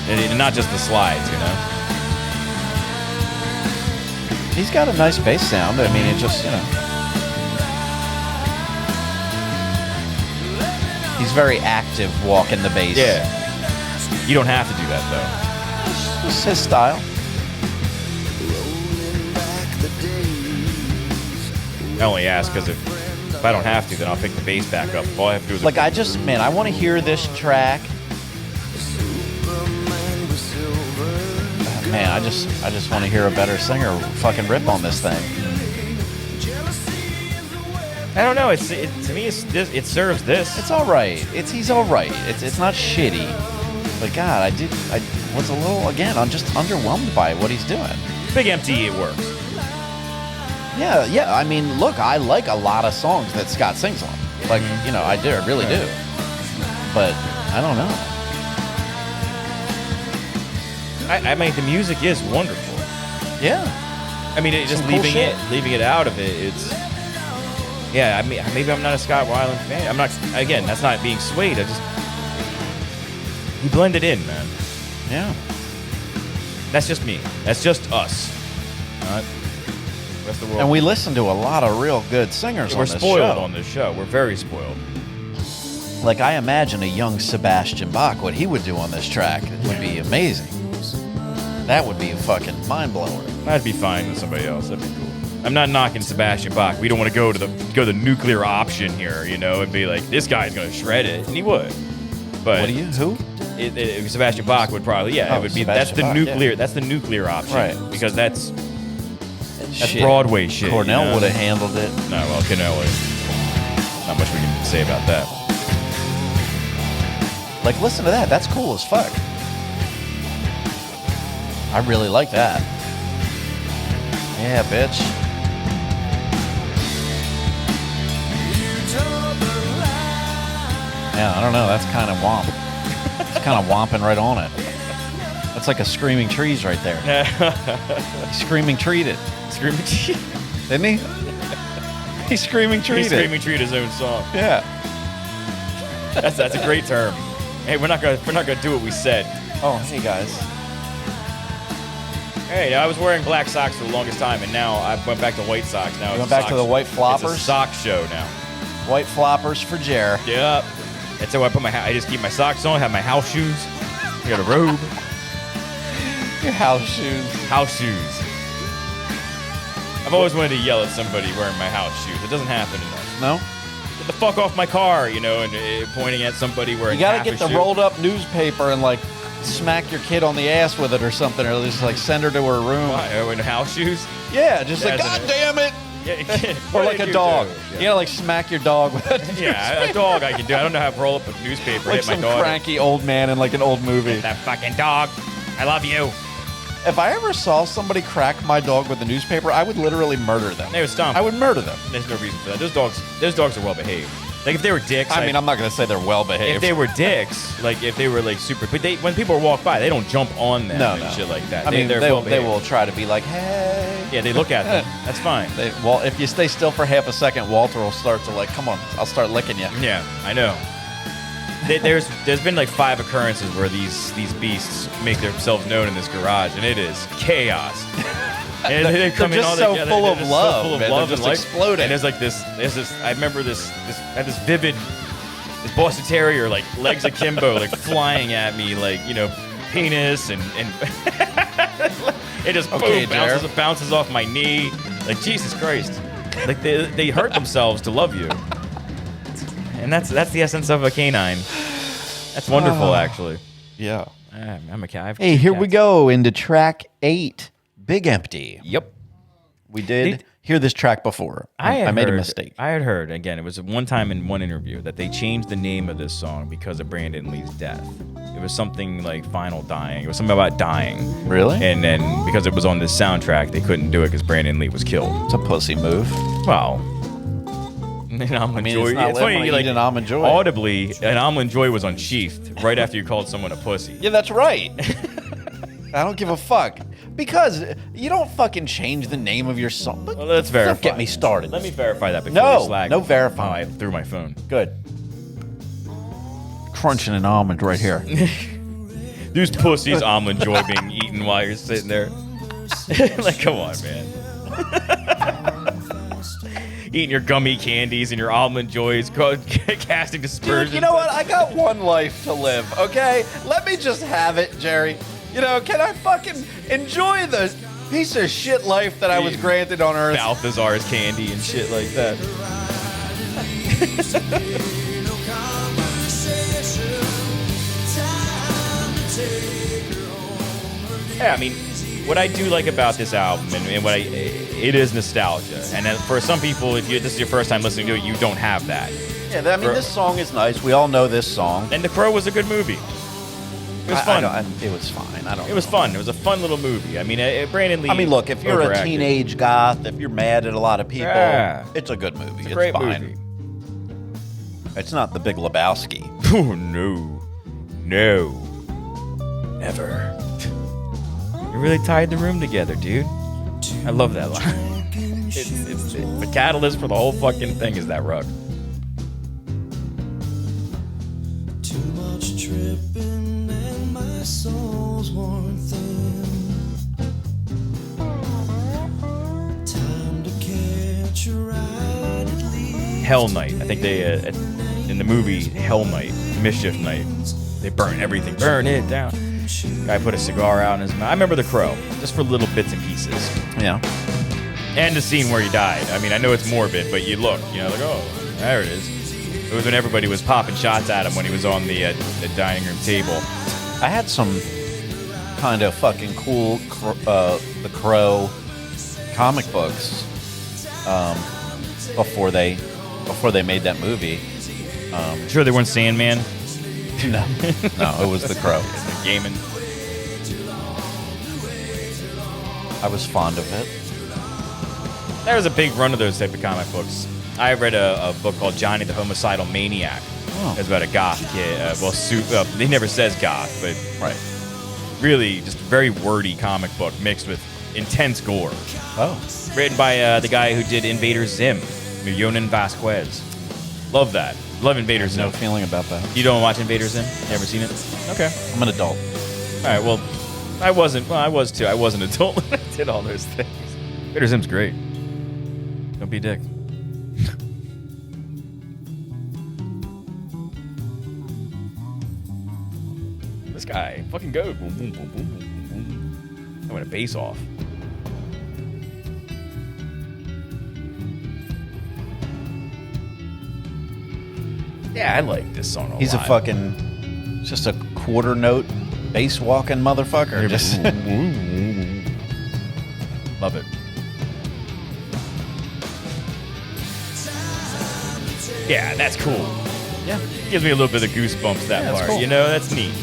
And not just the slides, you know? He's got a nice bass sound. I mean, it just, he's very active walking the bass. Yeah. You don't have to do that, though. It's his style. I only ask because if I don't have to, then I'll pick the bass back up. All I have to do is Like, I want to hear this track. Man, I just want to hear a better singer fucking rip on this thing. I don't know. To me, it serves this. It's all right. He's all right. It's not shitty. But God, I was a little, again, I'm just underwhelmed by what he's doing. Big Empty, it works. Yeah. I mean, look, I like a lot of songs that Scott sings on. Like, I really do. But I don't know. I mean, the music is wonderful. Yeah. I mean, just Some cool leaving it out of it. It's I mean, maybe I'm not a Scott Weiland fan. I'm not. Again, that's not being swayed. He blended in, man. Yeah. That's just me. That's just us. Not the rest of the world. And we listen to a lot of real good singers on We're this spoiled show. on this show. We're very spoiled. Like, I imagine a young Sebastian Bach, what he would do on this track would be amazing. That would be a fucking mind blower. I'd be fine with somebody else. That'd be cool. I'm not knocking Sebastian Bach. We don't want to go the nuclear option here, and be like, this guy's gonna shred it, and he would. But Who? Sebastian Bach would probably, it would be. That's Sebastian the Bach, nuclear. yeah. That's the nuclear option, Right. Because that's Shit. Broadway shit. Cornell would have handled it. No, well, Cornell. Not much we can say about that. Like, listen to that. That's cool as fuck. I really like that. Yeah, bitch. Yeah, I don't know. That's kind of womp. It's kind of womping right on it. That's like a Screaming Trees right there. Screaming Treated. Screaming Tree. Didn't he? He's Screaming He's Treated. Screaming Tree his own song. Yeah. That's a great term. Hey, we're not gonna do what we said. Oh, hey guys. Hey, I was wearing black socks for the longest time, and now I went back to white socks. Now You it's went back a to sock the white It's floppers? a sock show now. White floppers for Jer. Yep. That's how I put I just keep my socks on. Have my house shoes. I got a robe. Your house shoes. House shoes. I've always wanted to yell at somebody wearing my house shoes. It doesn't happen enough. No? Get the fuck off my car, and pointing at somebody wearing. You gotta half get a the shoe. rolled up newspaper and like smack your kid on the ass with it or something, or just like send her to her room. Why? Oh, in house shoes? Yeah, just like, That's God an- damn it! Yeah. Or What like did a you dog. do? You gotta like smack your dog with it. Yeah, a dog I can do. I don't know how to roll up a newspaper. Like Hit my some daughter. cranky old man in like an old movie. That fucking dog. I love you. If I ever saw somebody crack my dog with a newspaper, I would literally murder them. They would stomp. I would murder them. There's no reason for that. Those dogs are well behaved. Like if they were dicks. I mean, I'm not gonna say they're well behaved. if they were dicks, like if they were like super, but when people walk by, they don't jump on them no, and no. shit like that. I mean, they're they well will try to be like, hey. Yeah, they look at them. That's fine. If you stay still for half a second, Walter will start to like, come on, I'll start licking you. Yeah, I know. There's been like 5 occurrences where these beasts make themselves known in this garage, and it is chaos. And they come in just all so together, full they're of just love, full of man. love They're and just life. exploding. And there's this. I remember this vivid. This Boston Terrier, like legs akimbo, like flying at me, like penis and it just Okay, boom, bounces off my knee. Like Jesus Christ, like they hurt themselves to love you, and that's the essence of a canine. That's wonderful, actually. Yeah. I'm a cat. Hey, here we go into track 8, Big Empty. Yep. We did hear this track before. I made a mistake. I had heard, again, it was one time in one interview that they changed the name of this song because of Brandon Lee's death. It was something like Final Dying. It was something about dying. Really? And then because it was on this soundtrack, they couldn't do it because Brandon Lee was killed. It's a pussy move. Well, an almond joy. it's not It's like funny, when I like eat an almond joy. audibly, an almond joy was unsheathed right after you called someone a pussy. Yeah, that's right. I don't give a fuck. Because you don't fucking change the name of your song. Well, let's verify. Don't get me started. Let me verify that before No, you slag. no verify. Oh, I threw my phone. Good. Crunching an almond right here. These pussies almond joy being eaten while you're sitting there. Like, come on, man. Eating your gummy candies and your almond joys, casting dispersions. Dude, you know what? I got one life to live, okay? Let me just have it, Jerry. You know, can I fucking enjoy the piece of shit life that I was granted on Earth? Balthazar's candy and shit like that. Yeah, I mean, what I do like about this album, and what it is nostalgia. And then for some people, if this is your first time listening to it, you don't have that. Yeah, I mean, this song is nice. We all know this song. And The Crow was a good movie. It was fun. It was fine. I don't. It was fun. It was a fun little movie. I mean, Brandon Lee. I mean, look, if you're overacted. a teenage goth, if you're mad at a lot of people, Yeah. it's a good movie. It's a great fine. movie. It's not The Big Lebowski. Oh, no. No. Never. You really tied the room together, dude. I love that line. It's the catalyst for the whole fucking thing is that rug. Too much tripping and my soul's worn thin. Time to catch a ride at least. Hell Night. I think they, in the movie Hell Night, Mischief Night, they burn everything. Burn it down. Guy put a cigar out in his mouth. I remember The Crow, just for little bits and pieces. Yeah. And the scene where he died. I mean, I know it's morbid, but you look, like, oh, there it is. It was when everybody was popping shots at him when he was on the dining room table. I had some kind of fucking cool The Crow comic books before they made that movie. Sure they weren't Sandman? No, it was The Crow. Gaming. I was fond of it. There was a big run of those type of comic books. I read a book called Johnny the Homicidal Maniac. Oh. It's about a goth kid. He never says goth, but Right. really just very wordy comic book mixed with intense gore. Oh. Written by the guy who did Invader Zim, Yonan Vasquez. Love that. Love Invader Zim. No feeling about that. You don't watch Invader Zim? You ever seen it? Okay. I'm an adult. All right, well, I wasn't. Well, I was too. I was an adult when I did all those things. Invader Zim's great. Don't be a dick. This guy, fucking go. Boom, boom, boom, boom, boom, boom. I went a bass off. Yeah, I like this song a lot. He's a fucking just a quarter note bass walking motherfucker. Just Love it. Yeah, that's cool. yeah. Gives me a little bit of goosebumps, that that's part. cool. You know, that's neat.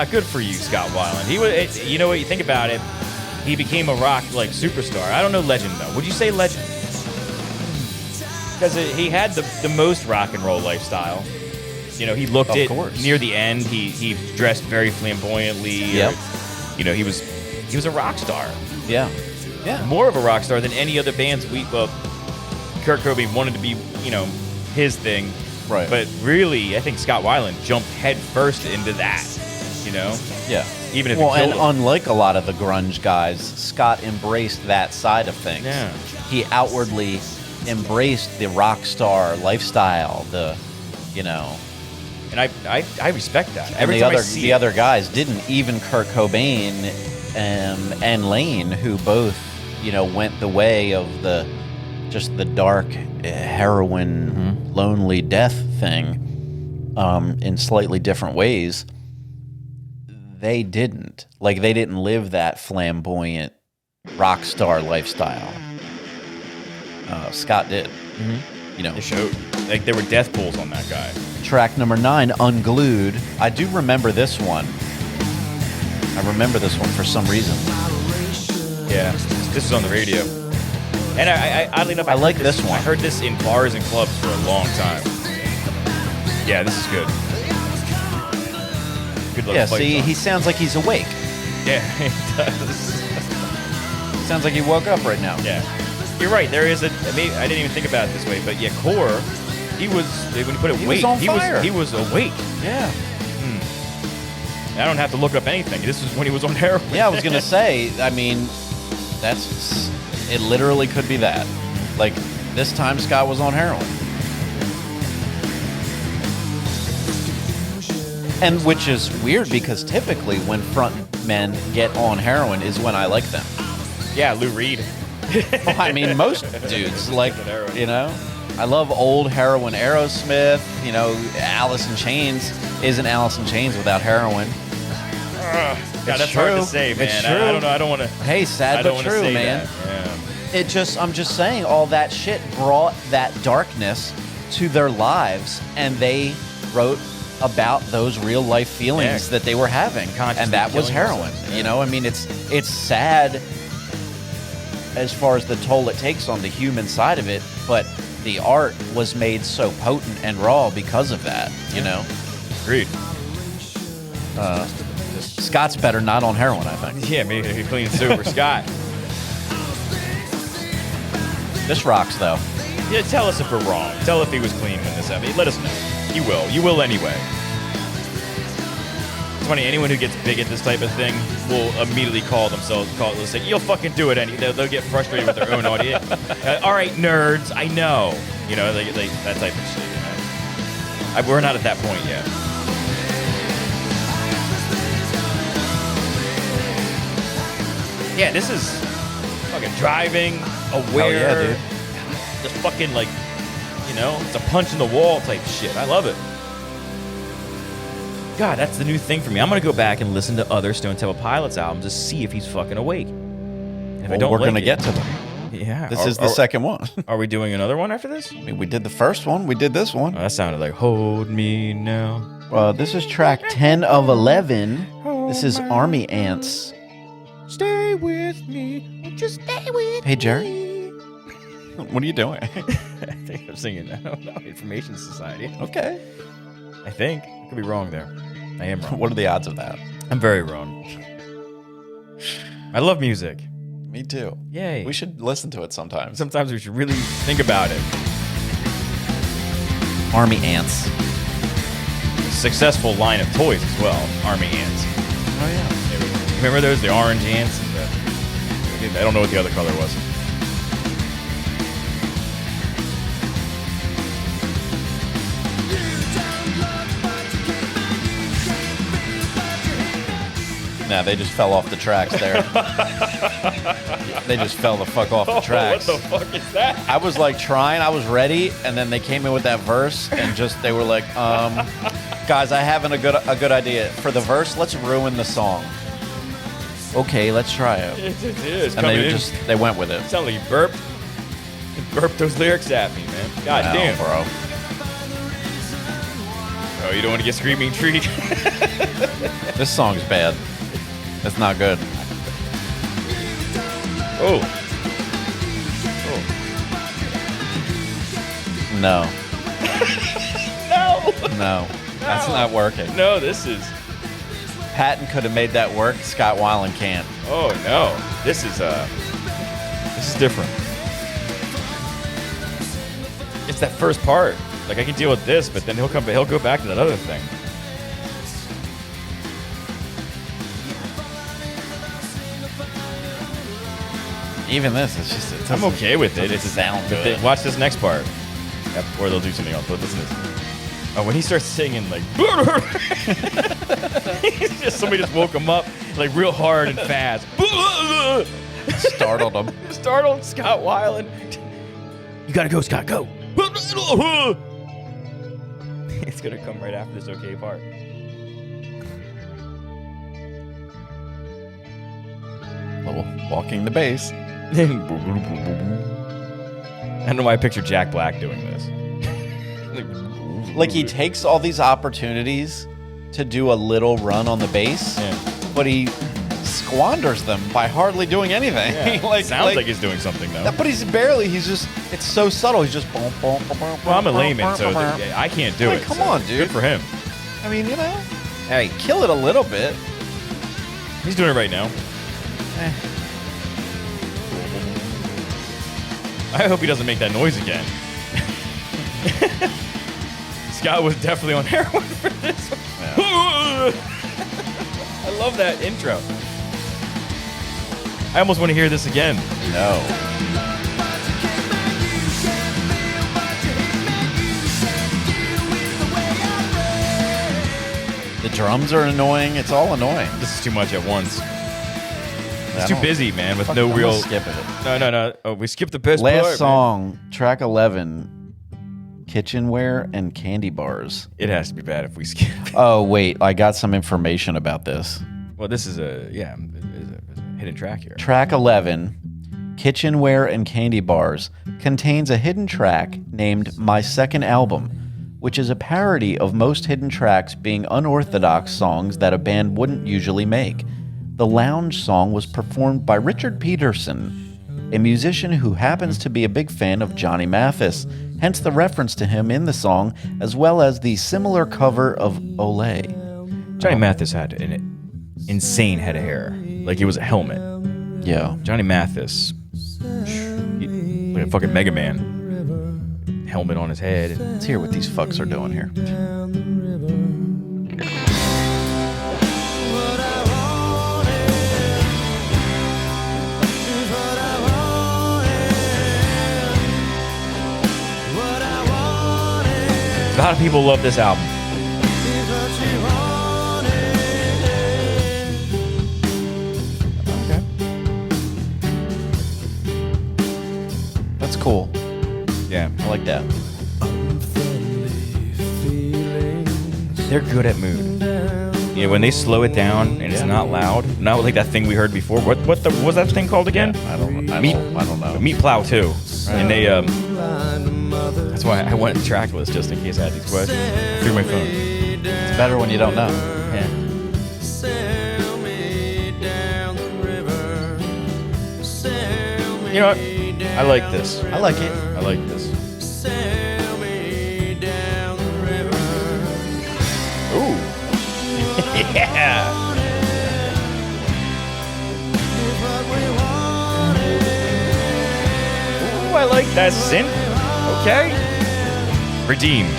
Good for you, Scott Weiland. He was, you know what, you think about it, he became a rock, superstar. I don't know legend, though. Would you say legend? Because he had the most rock and roll lifestyle. You know, he looked Of it course. near the end. He dressed very flamboyantly. Yep. You know, he was a rock star. Yeah. Yeah. More of a rock star than any other bands Kurt Cobain wanted to be, his thing. Right. But really, I think Scott Weiland jumped head first into that, Yeah. Even if well, it killed and him. unlike a lot of the grunge guys, Scott embraced that side of things. Yeah. He outwardly embraced the rock star lifestyle, And I respect that. and Every the time I other see the it. other guys didn't. Even Kurt Cobain and Lane, who both, went the way of the dark heroin, lonely death thing, in slightly different ways. They didn't. They didn't live that flamboyant rock star lifestyle. Scott did. It showed. There were death pools on that guy. Track number 9, Unglued. I do remember this one. I remember this one for some reason. Yeah, this was on the radio. And I oddly enough, I like heard this one. I heard this in bars and clubs for a long time. Yeah, this is good. Good little Yeah, fight see, song. he sounds like he's awake. Yeah, it does. Sounds like he woke up right now. Yeah. You're right. There is a. Maybe I didn't even think about it this way, but yeah, Core. He was when you put it He weight. was on fire. He was awake. Yeah. I don't have to look up anything. This is when he was on heroin. Yeah, I was gonna say. I mean, it literally could be that. Like this time, Scott was on heroin, and which is weird because typically when front men get on heroin is when I like them. Yeah, Lou Reed. Well, I mean, most dudes like, you know, I love old heroin. Aerosmith, you know, Alice in Chains isn't Alice in Chains without heroin. God, that's true. hard to say, man. It's true. I don't know. I don't want to. Hey, sad but true, man. I'm just saying, all that shit brought that darkness to their lives, and they wrote about those real life feelings that they were having, and that was heroin. Yeah. You know, I mean, it's sad as far as the toll it takes on the human side of it, but the art was made so potent and raw because of that. You know, Agreed. Scott's better not on heroin, I think. Yeah, maybe if he clean and sober, Scott. This rocks, though. Yeah, tell us if we're wrong. Tell if he was clean when this happened. Let us know. You will. You will anyway. It's funny. Anyone who gets big at this type of thing will immediately they'll say, "You'll fucking do it." They'll get frustrated with their own audience. All right, nerds. I know. You know, they that type of shit. You know? We're not at that point yet. Yeah, this is fucking driving, aware. Hell yeah, dude. Just fucking like, you know, it's a punch in the wall type shit. I love it. God, that's the new thing for me. I'm gonna go back and listen to other Stone Temple Pilots albums to see if he's fucking awake. And if I don't we're like gonna it, get to them. Yeah. This is the second one. Are we doing another one after this? I mean, we did the first one. We did this one. Oh, that sounded like "Hold Me Now." This is track 10 of 11. This is Army Ants. Stay with me. Won't you stay with Hey, Jerry. What are you doing? I think I'm singing, I don't know, Information Society. Okay. I think. I could be wrong there. I am wrong. What are the odds of that? I'm very wrong. I love music. Me too. Yay. We should listen to it sometimes. Sometimes we should really think about it. Army Ants. Successful line of toys as well. Army ants. Oh, yeah. Remember those? The orange ants? I don't know what the other color was. Nah, they just fell off the tracks there. They just fell the fuck off the tracks. What the fuck is that? I was like trying, I was ready, and then they came in with that verse and just they were like, guys, I have a good idea. For the verse, let's ruin the song. Okay, let's try it. It is. And they went with it. It sounded like you burped. You burped those lyrics at me, man. God No, damn. bro. Oh, you don't want to get Screaming Tree? This song's bad. It's not good. Oh. No. No. No. That's not working. No, this is. Patton could have made that work. Scott Weiland can't. Oh no. This is different. It's that first part. Like I can deal with this, but then he'll go back to that other thing. Even this, it's just. I'm okay with it. It's sound but good. watch this next part. Yep, or they'll do something else. But listen to this. Oh, when he starts singing like, somebody just woke him up like real hard and fast. Startled him. Startled Scott Weiland. You gotta go, Scott. Go. It's gonna come right after this okay part. Little walking the bass. I don't know why I picture Jack Black doing this. Like he takes all these opportunities to do a little run on the bass, but he squanders them by hardly doing anything. Yeah. Sounds like he's doing something though. But he's just, it's so subtle. He's just boom, boom, boom, boom. Well, I'm a layman, so I can't do it. Come so on, dude. Good for him. I mean, you know, hey, kill it a little bit. He's doing it right now. I hope he doesn't make that noise again. Scott was definitely on heroin for this one. Yeah. I love that intro. I almost want to hear this again. No. The drums are annoying. It's all annoying. This is too much at once. It's too busy, man, with no I'm real... skip it. No. Oh, we skipped the best Last part, song, track 11, kitchenware and candy bars. It has to be bad if we skip. Oh, wait. I got some information about this. Well, this is a hidden track here. Track 11, kitchenware and candy bars, contains a hidden track named My Second Album, which is a parody of most hidden tracks being unorthodox songs that a band wouldn't usually make. The lounge song was performed by Richard Peterson, a musician who happens to be a big fan of Johnny Mathis, hence the reference to him in the song, as well as the similar cover of Olé. Johnny Mathis had an insane head of hair. Like he was a helmet. Yeah. Johnny Mathis, like a fucking Mega Man. Helmet on his head. Let's hear what these fucks are doing here. A lot of people love this album. Okay. That's cool. Yeah, I like that. they're good at mood. You know, when they slow it down and it's not loud, not like that thing we heard before. What was that thing called again? I don't know. Meat Plow 2. And they that's why I went trackless just in case I had these questions. Through my phone. It's better when you don't know. Yeah. You know what? I like this. I like it. I like this. Ooh. Yeah. Ooh, I like that synth. Okay. Redeemed.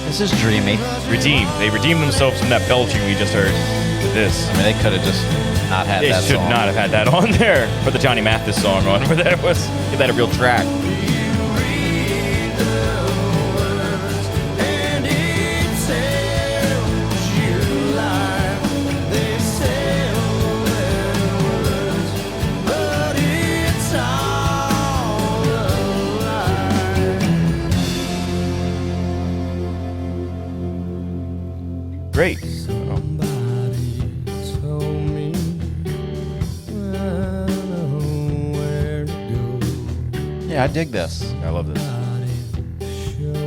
This is dreamy. Redeemed. They redeemed themselves from that belching we just heard with this. I mean, they could have just not had They that should song. not have had that on there. Put the Johnny Mathis song on where that was. Give that a real track. Great. Yeah, I dig this. I love this.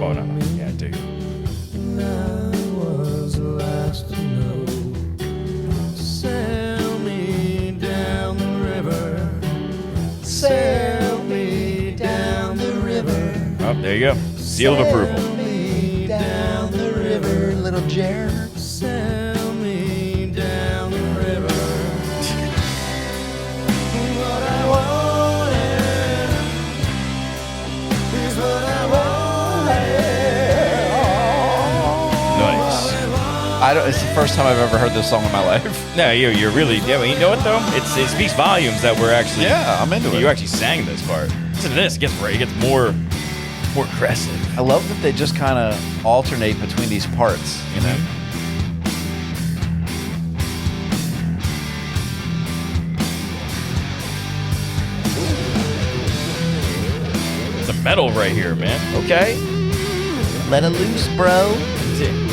Oh, no. Yeah, I dig it. Oh, there you go. Seal of approval. Down the river, little Jer. It's the first time I've ever heard this song in my life. No, you're really. Yeah, but you know what though? It speaks volumes that we're actually. Yeah, I'm into it. You actually sang this part. Listen to this. It gets more aggressive. I love that they just kind of alternate between these parts, you know? It's a metal right here, man. Okay. Let it loose, bro. That's it.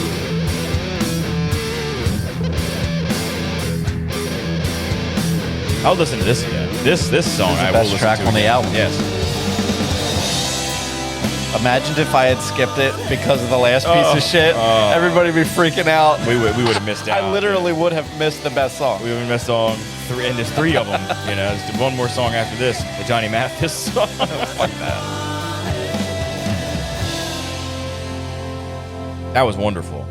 I'll listen to this again. This song This is the I will best listen track to on the again. album. Yes. Imagine if I had skipped it because of the last piece of shit. Everybody would be freaking out. We would have missed out. I literally would have missed the best song. We would have missed song 3, and there's 3 of them. You know, there's one more song after this, the Johnny Mathis song. Fuck that. That was wonderful.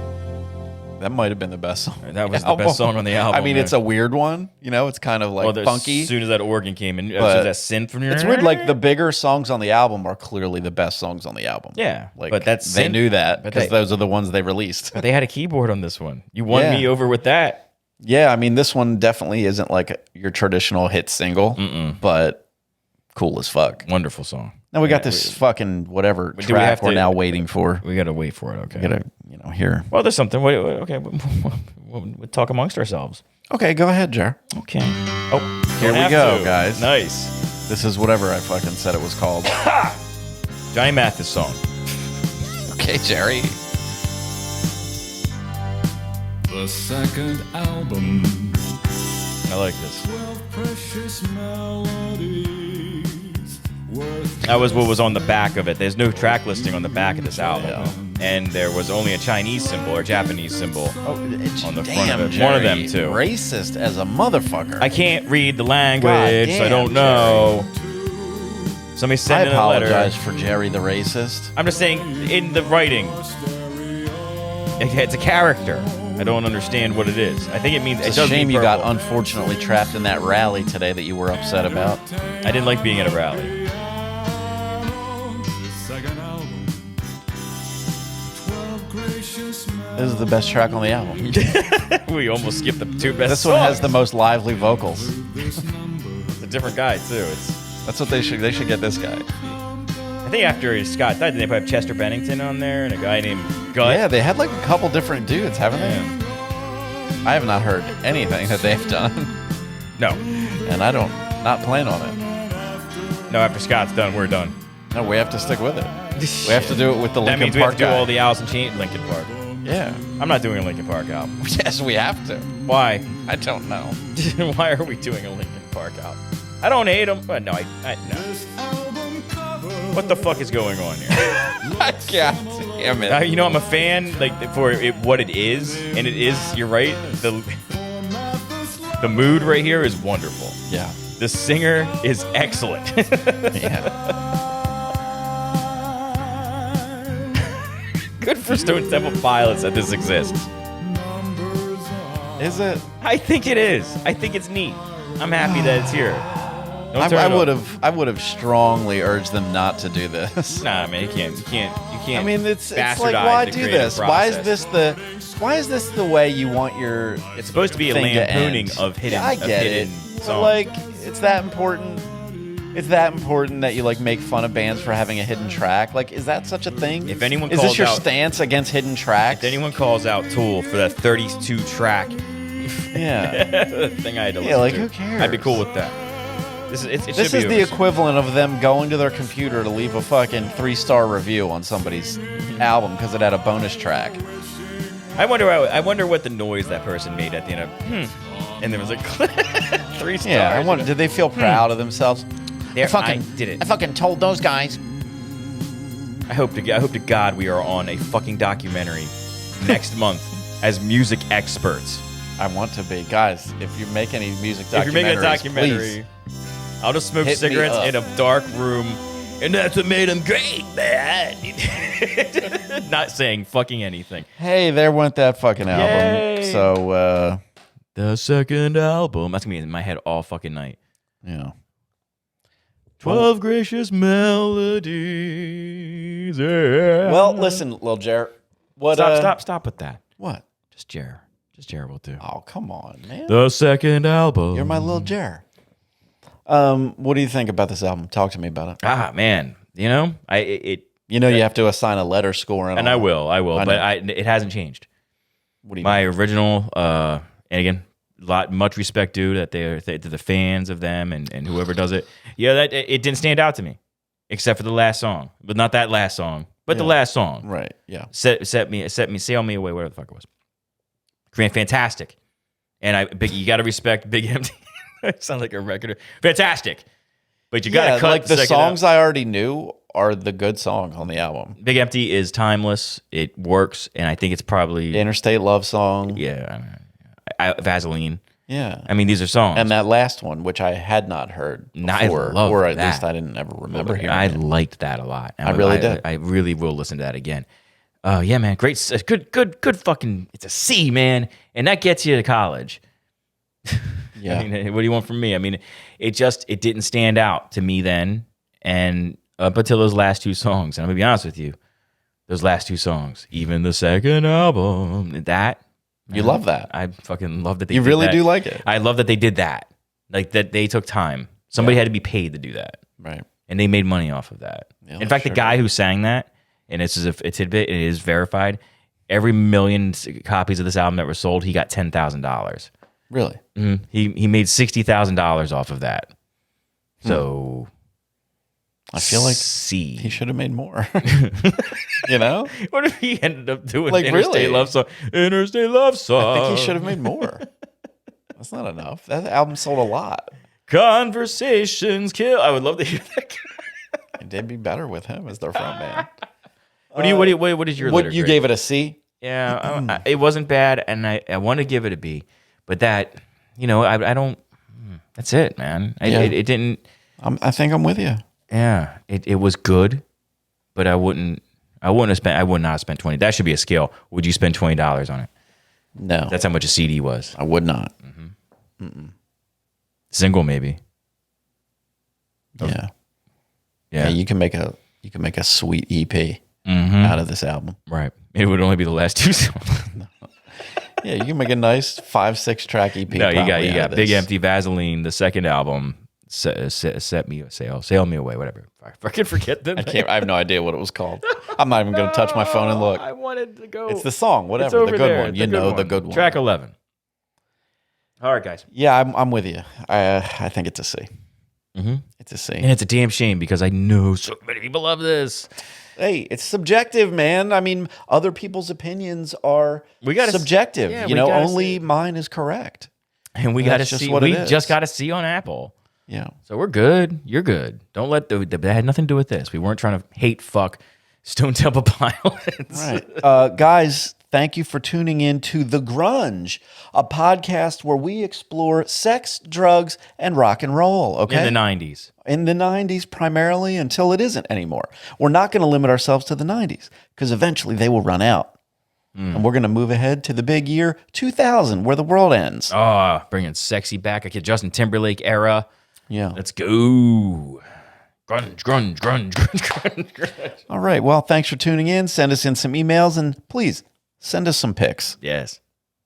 That might have been the best song. That was the best song on the album. I mean, it's a weird one. You know, it's kind of like funky. As soon as that organ came in, But that synth from your. It's weird. Like the bigger songs on the album are clearly the best songs on the album. Yeah, like but that's they knew that but because those are the ones they released. But they had a keyboard on this one. You won me over with that. Yeah, I mean, this one definitely isn't like your traditional hit single, but cool as fuck. Wonderful song. Now we got this fucking whatever track we're now waiting for. We gotta wait for it. Okay. We gotta, hear. Well, there's something. Okay, we'll talk amongst ourselves. Okay, go ahead, Jer. Okay. Oh, here we go, guys. Nice. This is whatever I fucking said it was called. Johnny Mathis song. Okay, Jerry. The second album. I like this. 12 precious melodies. That was what was on the back of it. There's no track listing on the back of this album. And there was only a Chinese symbol or Japanese symbol on the front of it. Jerry, one of them, too. Racist as a motherfucker. I can't read the language, so I don't know. Somebody sent in a letter. I apologize for Jerry the racist. I'm just saying, in the writing, it's a character. I don't understand what it is. I think it means it's a shame you got unfortunately trapped in that rally today that you were upset about. I didn't like being at a rally. This is the best track on the album. We almost skipped the two best This songs. one has the most lively vocals. It's a different guy, too. That's what they should get this guy. I think after Scott died, they probably have Chester Bennington on there and a guy named Gut. Yeah, they had like a couple different dudes, haven't they? I have not heard anything that they've done. No. And I not plan on it. No, after Scott's done, we're done. No, we have to stick with it. We have to do it with the Linkin Park That means we have to do guy. all the Alice in Chains Linkin Park. Yeah. I'm not doing a Linkin Park album. Yes, we have to. Why? I don't know. Why are we doing a Linkin Park album? I don't hate them, but no, no. What the fuck is going on here? God damn it. You know, I'm a fan, like, for it, what it is, and it is, you're right, the mood right here is wonderful. Yeah. The singer is excellent. Yeah. Good for Stone Temple Pilots that this exists. Is it? I think it is. I think it's neat. I'm happy that it's here. I would have strongly urged them not to do this. Nah, man, you can't. I mean, it's like, why do this? Process. Why is this the way you want your? It's supposed to be a thing to lampooning end? of hidden. Yeah, I get it. Songs. But like, it's that important. It's that important that you like make fun of bands for having a hidden track. Like, is that such a thing? If anyone is calls this your out, stance against hidden tracks? If anyone calls out Tool for that 32 track, yeah, thing I had to listen yeah, like to, who cares? I'd be cool with that. This is the equivalent of them going to their computer to leave a fucking 3-star review on somebody's album because it had a bonus track. I wonder what the noise that person made at the end of and there was like 3 stars. Yeah, I wonder, did they feel proud of themselves? I did it. I fucking told those guys. I hope to God we are on a fucking documentary next month as music experts. I want to be. Guys, if you make any music documentaries, if you're making a documentary, please I'll just smoke cigarettes in a dark room, and that's what made them great, man. Not saying fucking anything. Hey, there went that fucking album. Yay. So, the second album. That's gonna be in my head all fucking night. Yeah. 12 gracious melodies. Yeah. Well, listen, Lil Jer. Stop with that. What? Just Jer will do. Oh, come on, man. The second album. You're my Lil Jer. What do you think about this album? Talk to me about it. Ah, man. You know, you have to assign a letter score, and I will, but it hasn't changed. What do you my mean? original, and again, much respect due to the fans of them and whoever does it. Yeah, that it didn't stand out to me, except for the last song, but not that last song, but the last song. Right? Yeah. Sail me away, whatever the fuck it was. Fantastic, and you got to respect Big Empty. It sounds like a record. Fantastic, but you got to cut like the songs I already knew are the good song on the album. Big Empty is timeless. It works, and I think it's probably the Interstate love song. Yeah, Vaseline. Yeah, I mean these are songs, and that last one, which I had not heard before, or at least I didn't ever remember hearing. I liked that a lot. I really did. I really will listen to that again. Oh yeah, man, great, good fucking. It's a C, man, and that gets you to college. Yeah. I mean, what do you want from me? I mean, it didn't stand out to me then, and up until those last two songs. And I'm gonna be honest with you, those last two songs, even the second album, that You love that. I fucking love that they. You did really that. do like it. I love that they did that. Like that they took time. Somebody had to be paid to do that, Right. and they made money off of that. Yeah, In fact, sure the guy who sang that, and it's as if a tidbit, it is verified. Every million copies of this album that were sold, he got $10,000. Really? He made $60,000 off of that. So I feel like C. he should have made more. You know? What if he ended up doing Like, Interstate really? Love Song? Interstate Love Song. I think he should have made more. That's not enough. That album sold a lot. Conversations kill. I would love to hear that. It did be better with him as their front man. What is your What letter you grade? gave it a C? Yeah, it wasn't bad, and I want to give it a B, but that, I don't. That's it, man. It didn't. I think I'm with you. Yeah, it was good, but I would not have spent 20. That should be a scale. Would you spend $20 on it? No, That's how much a CD was. I would not. Single, maybe. Yeah. Yeah, You can make a sweet EP out of this album. right. It would only be the last two songs. Yeah, you can make a nice 5-6 track EP. No, you got probably out of Big this. Empty Vaseline, the second album. Sail me away, whatever. I fucking forget the name. I have no idea what it was called. I'm not even going to touch my phone and look. I wanted to go. It's the song, It's whatever, over the good there, one. You know the good one. Track 11. All right, guys. Yeah, I'm with you. I think it's a C. It's a C. And it's a damn shame because I know so many people love this. Hey, it's subjective, man. I mean, other people's opinions are subjective. yeah, you we know, gotta only see. mine is correct. And we got to That's just see. what it We is. just got to see on Apple. Yeah. So we're good. You're good. Don't let that had nothing to do with this. We weren't trying to hate fuck Stone Temple Pilots. Right. Guys, thank you for tuning in to The Grunge, a podcast where we explore sex, drugs, and rock and roll, okay? In the 90s. In the 90s primarily until it isn't anymore. We're not going to limit ourselves to the 90s because eventually they will run out. And we're going to move ahead to the big year 2000 where the world ends. Oh, bringing sexy back. Like a Justin Timberlake era. Yeah. Let's go. Grunge. All right. Well, thanks for tuning in. Send us in some emails and please send us some pics. Yes.